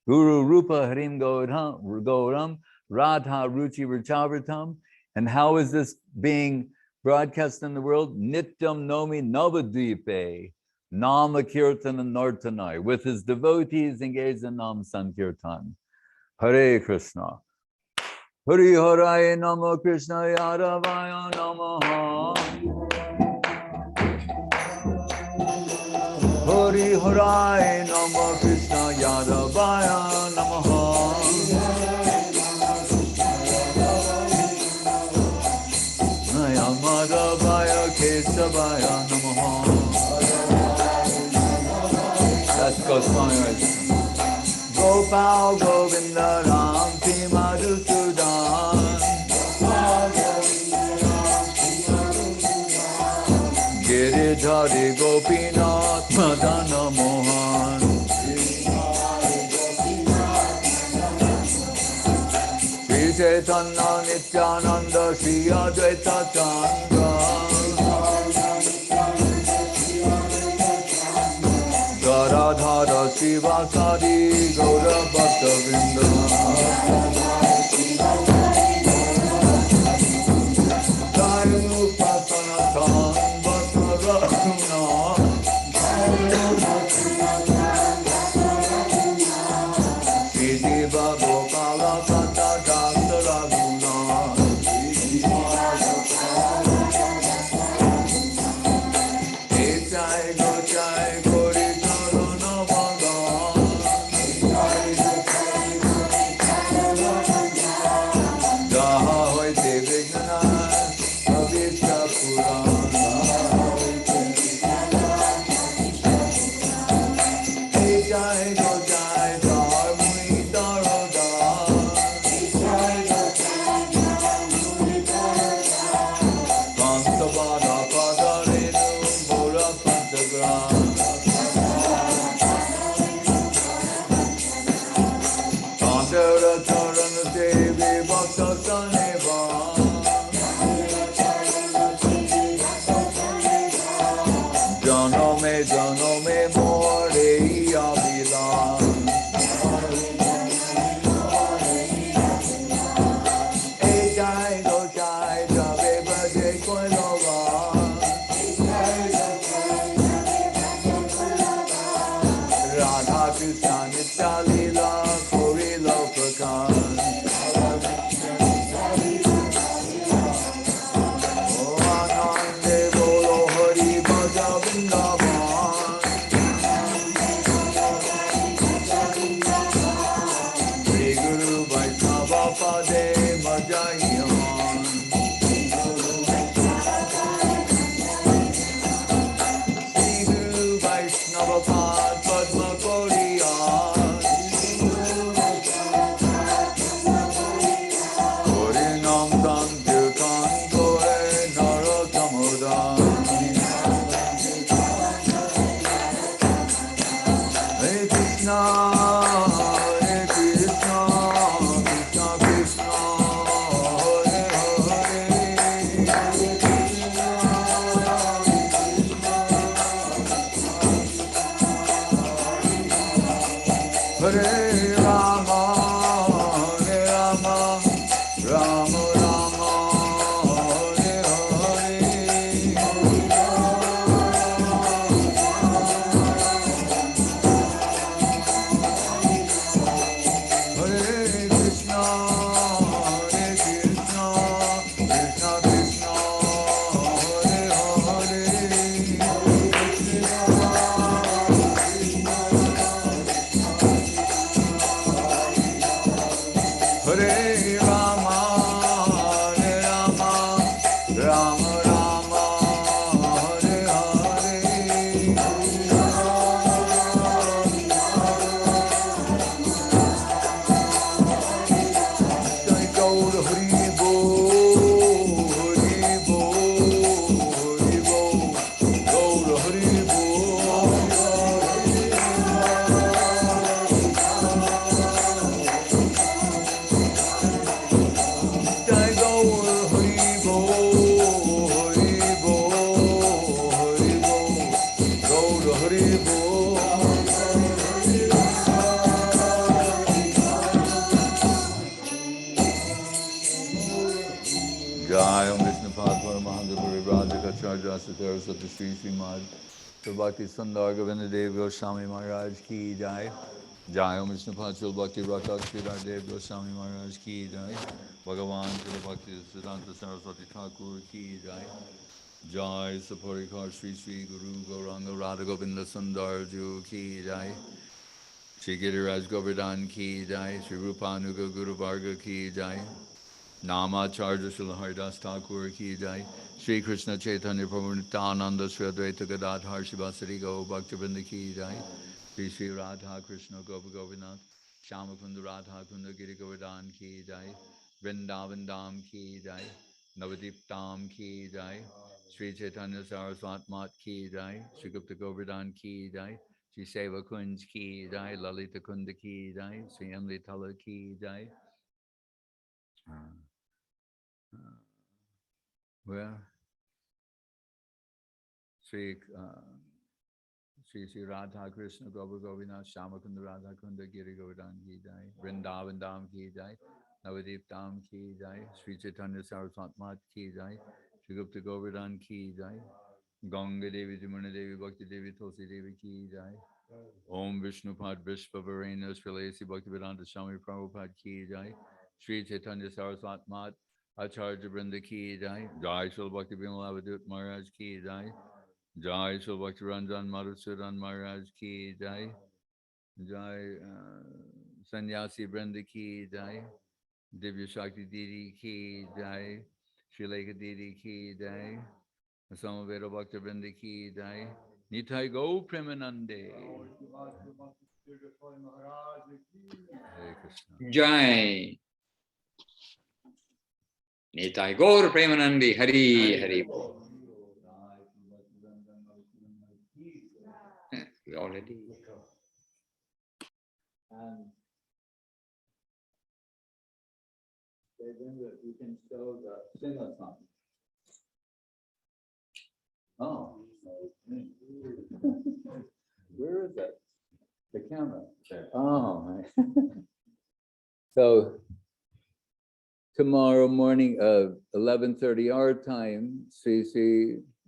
Guru Rupa Harim Gauram, Radha Ruchi Ruchavratam. And how is this being broadcast in the world? Nityam Nomi Navadvipe, Nama Kirtana Nartanai, with his devotees engaged in Nam Sankirtan. Hare Krishna. Hari Haraye Nama Krishna Yadavaya Namaha. Hari Haraye Nama Krishna Yadavaya Namaha. Nayamadavaya Kesavaya Namaha. That's Goswami B.R. Gopal Govinda Ram Ti Madhusudan. Giridhari Gopinath Madana Mohan. Shri Chaitanya Nityananda Shri Advaita Chandra. Radhara Srivasadi Gaura Bhakta Vrinda. Dainu Pasanatan Bhakta Rasuna. Siddhiva Gopala Sata Dasta Raguna. Echai Gochai Gori Vyasa Saraswati Sri Srimad Bhakti Sundar Govinda Dev Goswami Maharaj Ki Jai. Jai Om Vishnu Pachal Bhakti Rakha Sridhar Dev Goswami Maharaj Ki Jai. Bhagavan Srila Bhakti Siddhanta Saraswati Thakur Ki Jai. Jai Saparikar Sri Sri Guru Gauranga Radha Govinda Sundar Ju Ki Jai. Shri Giriraj Govardhan Ki Jai. Shri Rupanuga Guru Varga Ki Jai. Namacharya Srila Haridas Thakur Ki Jai. Shri Krishna Chaitanya Prabhu Nityananda Sri Advaita Gadadhar Shivasari Go Bhaktivinoda Ki Jai. Shri Shri Radha Krishna Gopa Govinath Shama Kunda Radha Kunda Giri Govardhan Ki Jai. Vrindavan Dham Ki Jai. Navadip Dham Ki Jai. Shri Chaitanya Saraswat Mat Ki Jai. Shri Gupta Govardhan Ki Jai. Shri Seva Kunj Ki Jai. Lalita Kunda Ki Jai. Shri Imlitala Ki Jai. Where Sri Sri Radha Krishna Gopa Govinath Shama Kunda Radha Kunda Giri Govardhan Ki Jai. Vrindavan Dham Ki Jai. Navadip Dham Ki Jai. Shri Chaitanya Saraswat Mat Ki Jai. Shri Gupta Govardhan Ki Jai. Ganga Devi Jamuna Devi Bhakti Devi Tulsi Devi Ki Jai. Om Vishnupad Vishvavarena Srilesi Bhaktivedanta Swami Prabhupada Ki Jai. Shri Chaitanya Saraswat Mat Acharya Vrinda Ki Jai. Jai Srila Bhakti Vimala Avadut Maharaj Ki Jai. Jai Srila Bhakti Ranjan Madhusudan Maharaj Ki Jai. Jai Sannyasi Vrinda Ki Jai. Divya Shakti Didi Ki Jai. Srilekha Didi Ki Jai. Samaveda Bhakti Vrinda Ki Jai. Nitai Go Premanande. Hare Krishna. Jai. Nitai Gaur Premanandi Hari Hari. We already. You can show the Singha song. Oh. Where is it? The camera. Oh. So tomorrow morning, 11:30 our time, Sri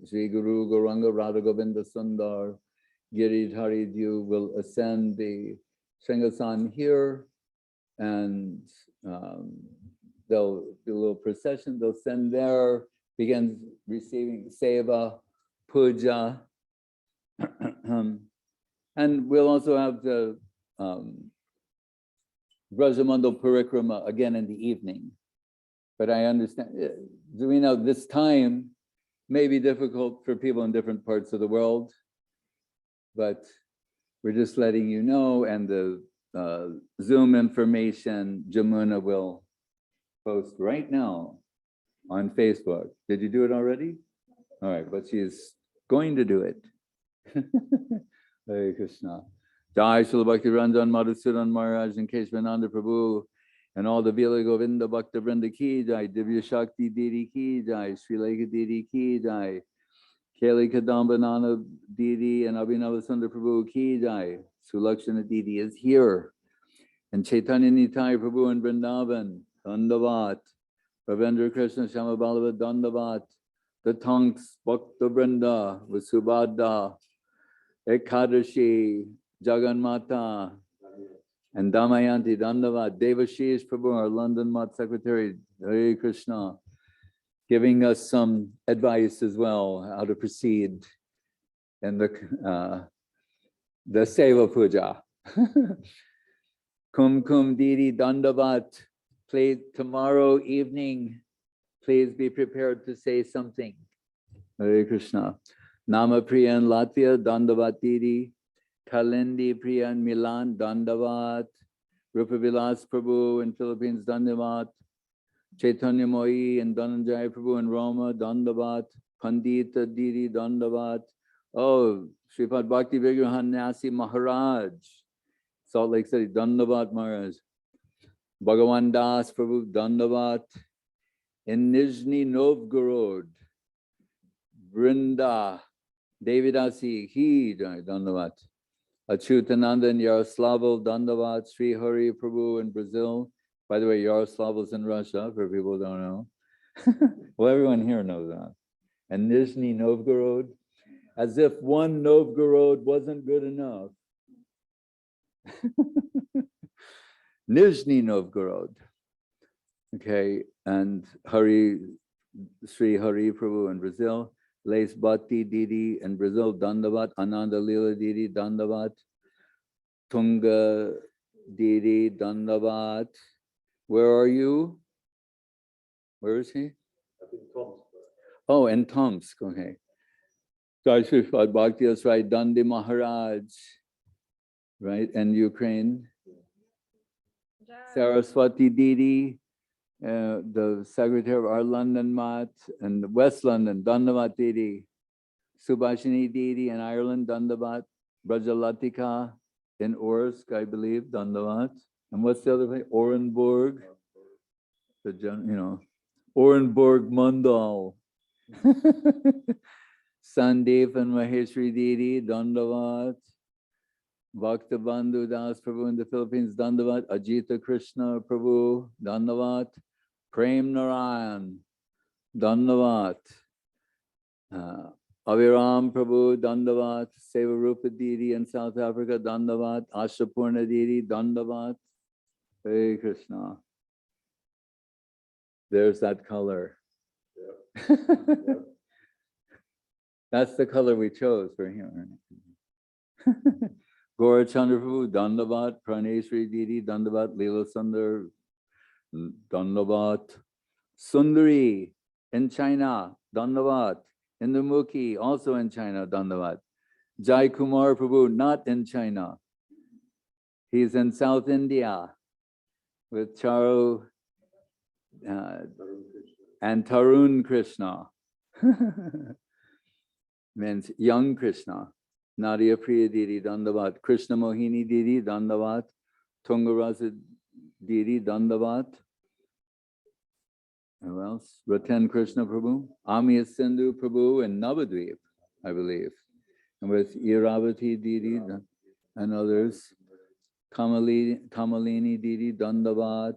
Guru Gauranga Radha Govinda Sundar Giridhari Dev will ascend the Singhasan here, and they'll do a little procession. They'll send there, begins receiving Seva, Puja, and we'll also have the Brajamandal Parikrama again in the evening. But I understand, we know this time may be difficult for people in different parts of the world, but we're just letting you know, and the Zoom information Jamuna will post right now on Facebook. Did you do it already? All right, but she's going to do it. Hare Krishna. Jai Srila Bhakti Ranjan Madhusudan Maharaj and Keshvananda Prabhu and all the Vila Govinda Bhakta Vrinda Ki Jai, Divya Shakti Didi Ki Jai, Srilekha Didi Ki Jai, Keli Kadamba Nana Didi and Abhinava Sundar Prabhu Ki Jai. Sulakshana Didi is here. And Chaitanya Nitai Prabhu and Vrindavan, Dandavat, Ravendra Krishna Shamabhalava Dandavat, the Tonks Bhakta Vrinda, Vasubhadda, Ekadashi, Jaganmata, and Damayanti Dandavat, Devashish Prabhu, our London Mat Secretary, Hare Krishna, giving us some advice as well, how to proceed in the Seva Puja. Kum Kum Didi Dandavat, please, tomorrow evening, please be prepared to say something. Hare Krishna. Nama Priyan Latvia, Dandavat Didi. Kalindi Priyan Milan, Dandavat. Rupa Vilas Prabhu in Philippines, Dandavat. Chaitanya Moi and Dhananjaya Prabhu in Roma, Dandavat. Pandita Didi, Dandavat. Oh, Sripad Bhakti Vigrahan Nasi Maharaj, Salt Lake City, Dandavat Maharaj. Bhagavan Das Prabhu, Dandavat. In Nizhny Novgorod, Vrinda, Devidasi, he, Dandavat. Achyutananda in Yaroslavl, Dandavat. Sri Hari Prabhu in Brazil. By the way, Yaroslavl is in Russia, for people who don't know. Well, everyone here knows that. and Nizhny Novgorod, as if one Novgorod wasn't good enough. Nizhny Novgorod. Okay, and Sri Hari Prabhu in Brazil, Lace Bhakti Didi in Brazil, Dandavat, Ananda Lila Didi, Dandavat, Tunga Didi, Dandavat. Where are you? Where is he? Oh, in Tomsk, okay. Jai Shri Bhakti is right, Dandi Maharaj, right, in Ukraine. Saraswati Didi, the secretary of our London Mat, and West London, Dandavat Didi. Subhashini Didi in Ireland, Dandavat. Brajalatika in Orsk, I believe, Dandavat. And what's the other place? Orenburg. Orenburg Mandal. Sandeep and Maheshri Didi, Dandavat. Bhakta Bandhu Das Prabhu in the Philippines, Dandavat. Ajita Krishna Prabhu, Dandavat. Prem Narayan, Dandavat. Aviram Prabhu, Dandavat. Seva Rupa Didi in South Africa, Dandavat. Ashapurna Didi, Dandavat. Hare Krishna. There's that color. Yeah. Yeah. That's the color we chose for him. Gaura Chandra Prabhu, Dandavat. Praneshri Didi, Dandavat. Leela Sundar, Dandavat. Sundari in China, Dandavat. Indamukhi, also in China, Dandavat. Jai Kumar Prabhu, not in China. He's in South India with Charu and Tarun Krishna. Means young Krishna. Nadia Priya Didi, Dandavat. Krishna Mohini Didi, Dandavat. Tungarasa Didi, Dandavat. Who else? Ratan Krishna Prabhu. Amiya Sindhu Prabhu in Navadvip, I believe. And with Iravati Didi and others. Kamalini Didi, Dandavat.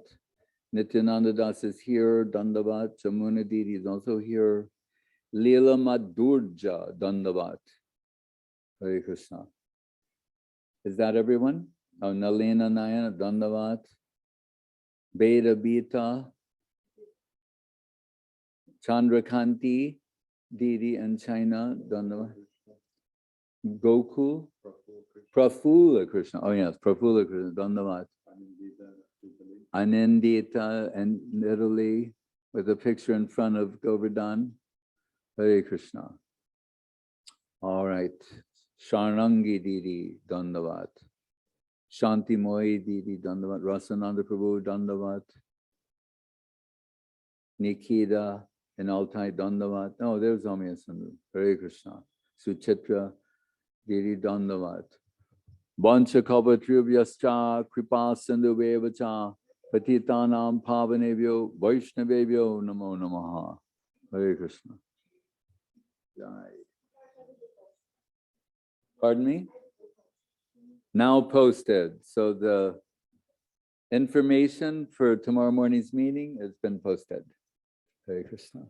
Nityananda Das is here, Dandavat. Jamuna Didi is also here. Leela Madhurja, Dandavat. Hare Krishna. Is that everyone? Oh, Nalina Nayana, Dandavat. Beta Bita. Chandrakanti Didi in China, Dandavat. Gokul. Prafula Krishna. Oh yes, Prafula Krishna, Dandavat. Anindita in Italy with a picture in front of Govardhan. Hare Krishna. All right. Sharangi Didi, Dandavat. Shanti Mohi Didi, Dandavat. Rasananda Prabhu, Dandavat. Nikita in Altai, Dandavat. Oh, there's Amiya Sandhu. Hare Krishna. Suchitra Didi, Dandavat. Vancha Kalpatriyascha Kripa Sindhu Vevacha Patitanam Pavanevyo Vaishnavevyo Namo Namaha. Hare Krishna. Pardon me? Now posted. So the information for tomorrow morning's meeting has been posted. Hare Krishna.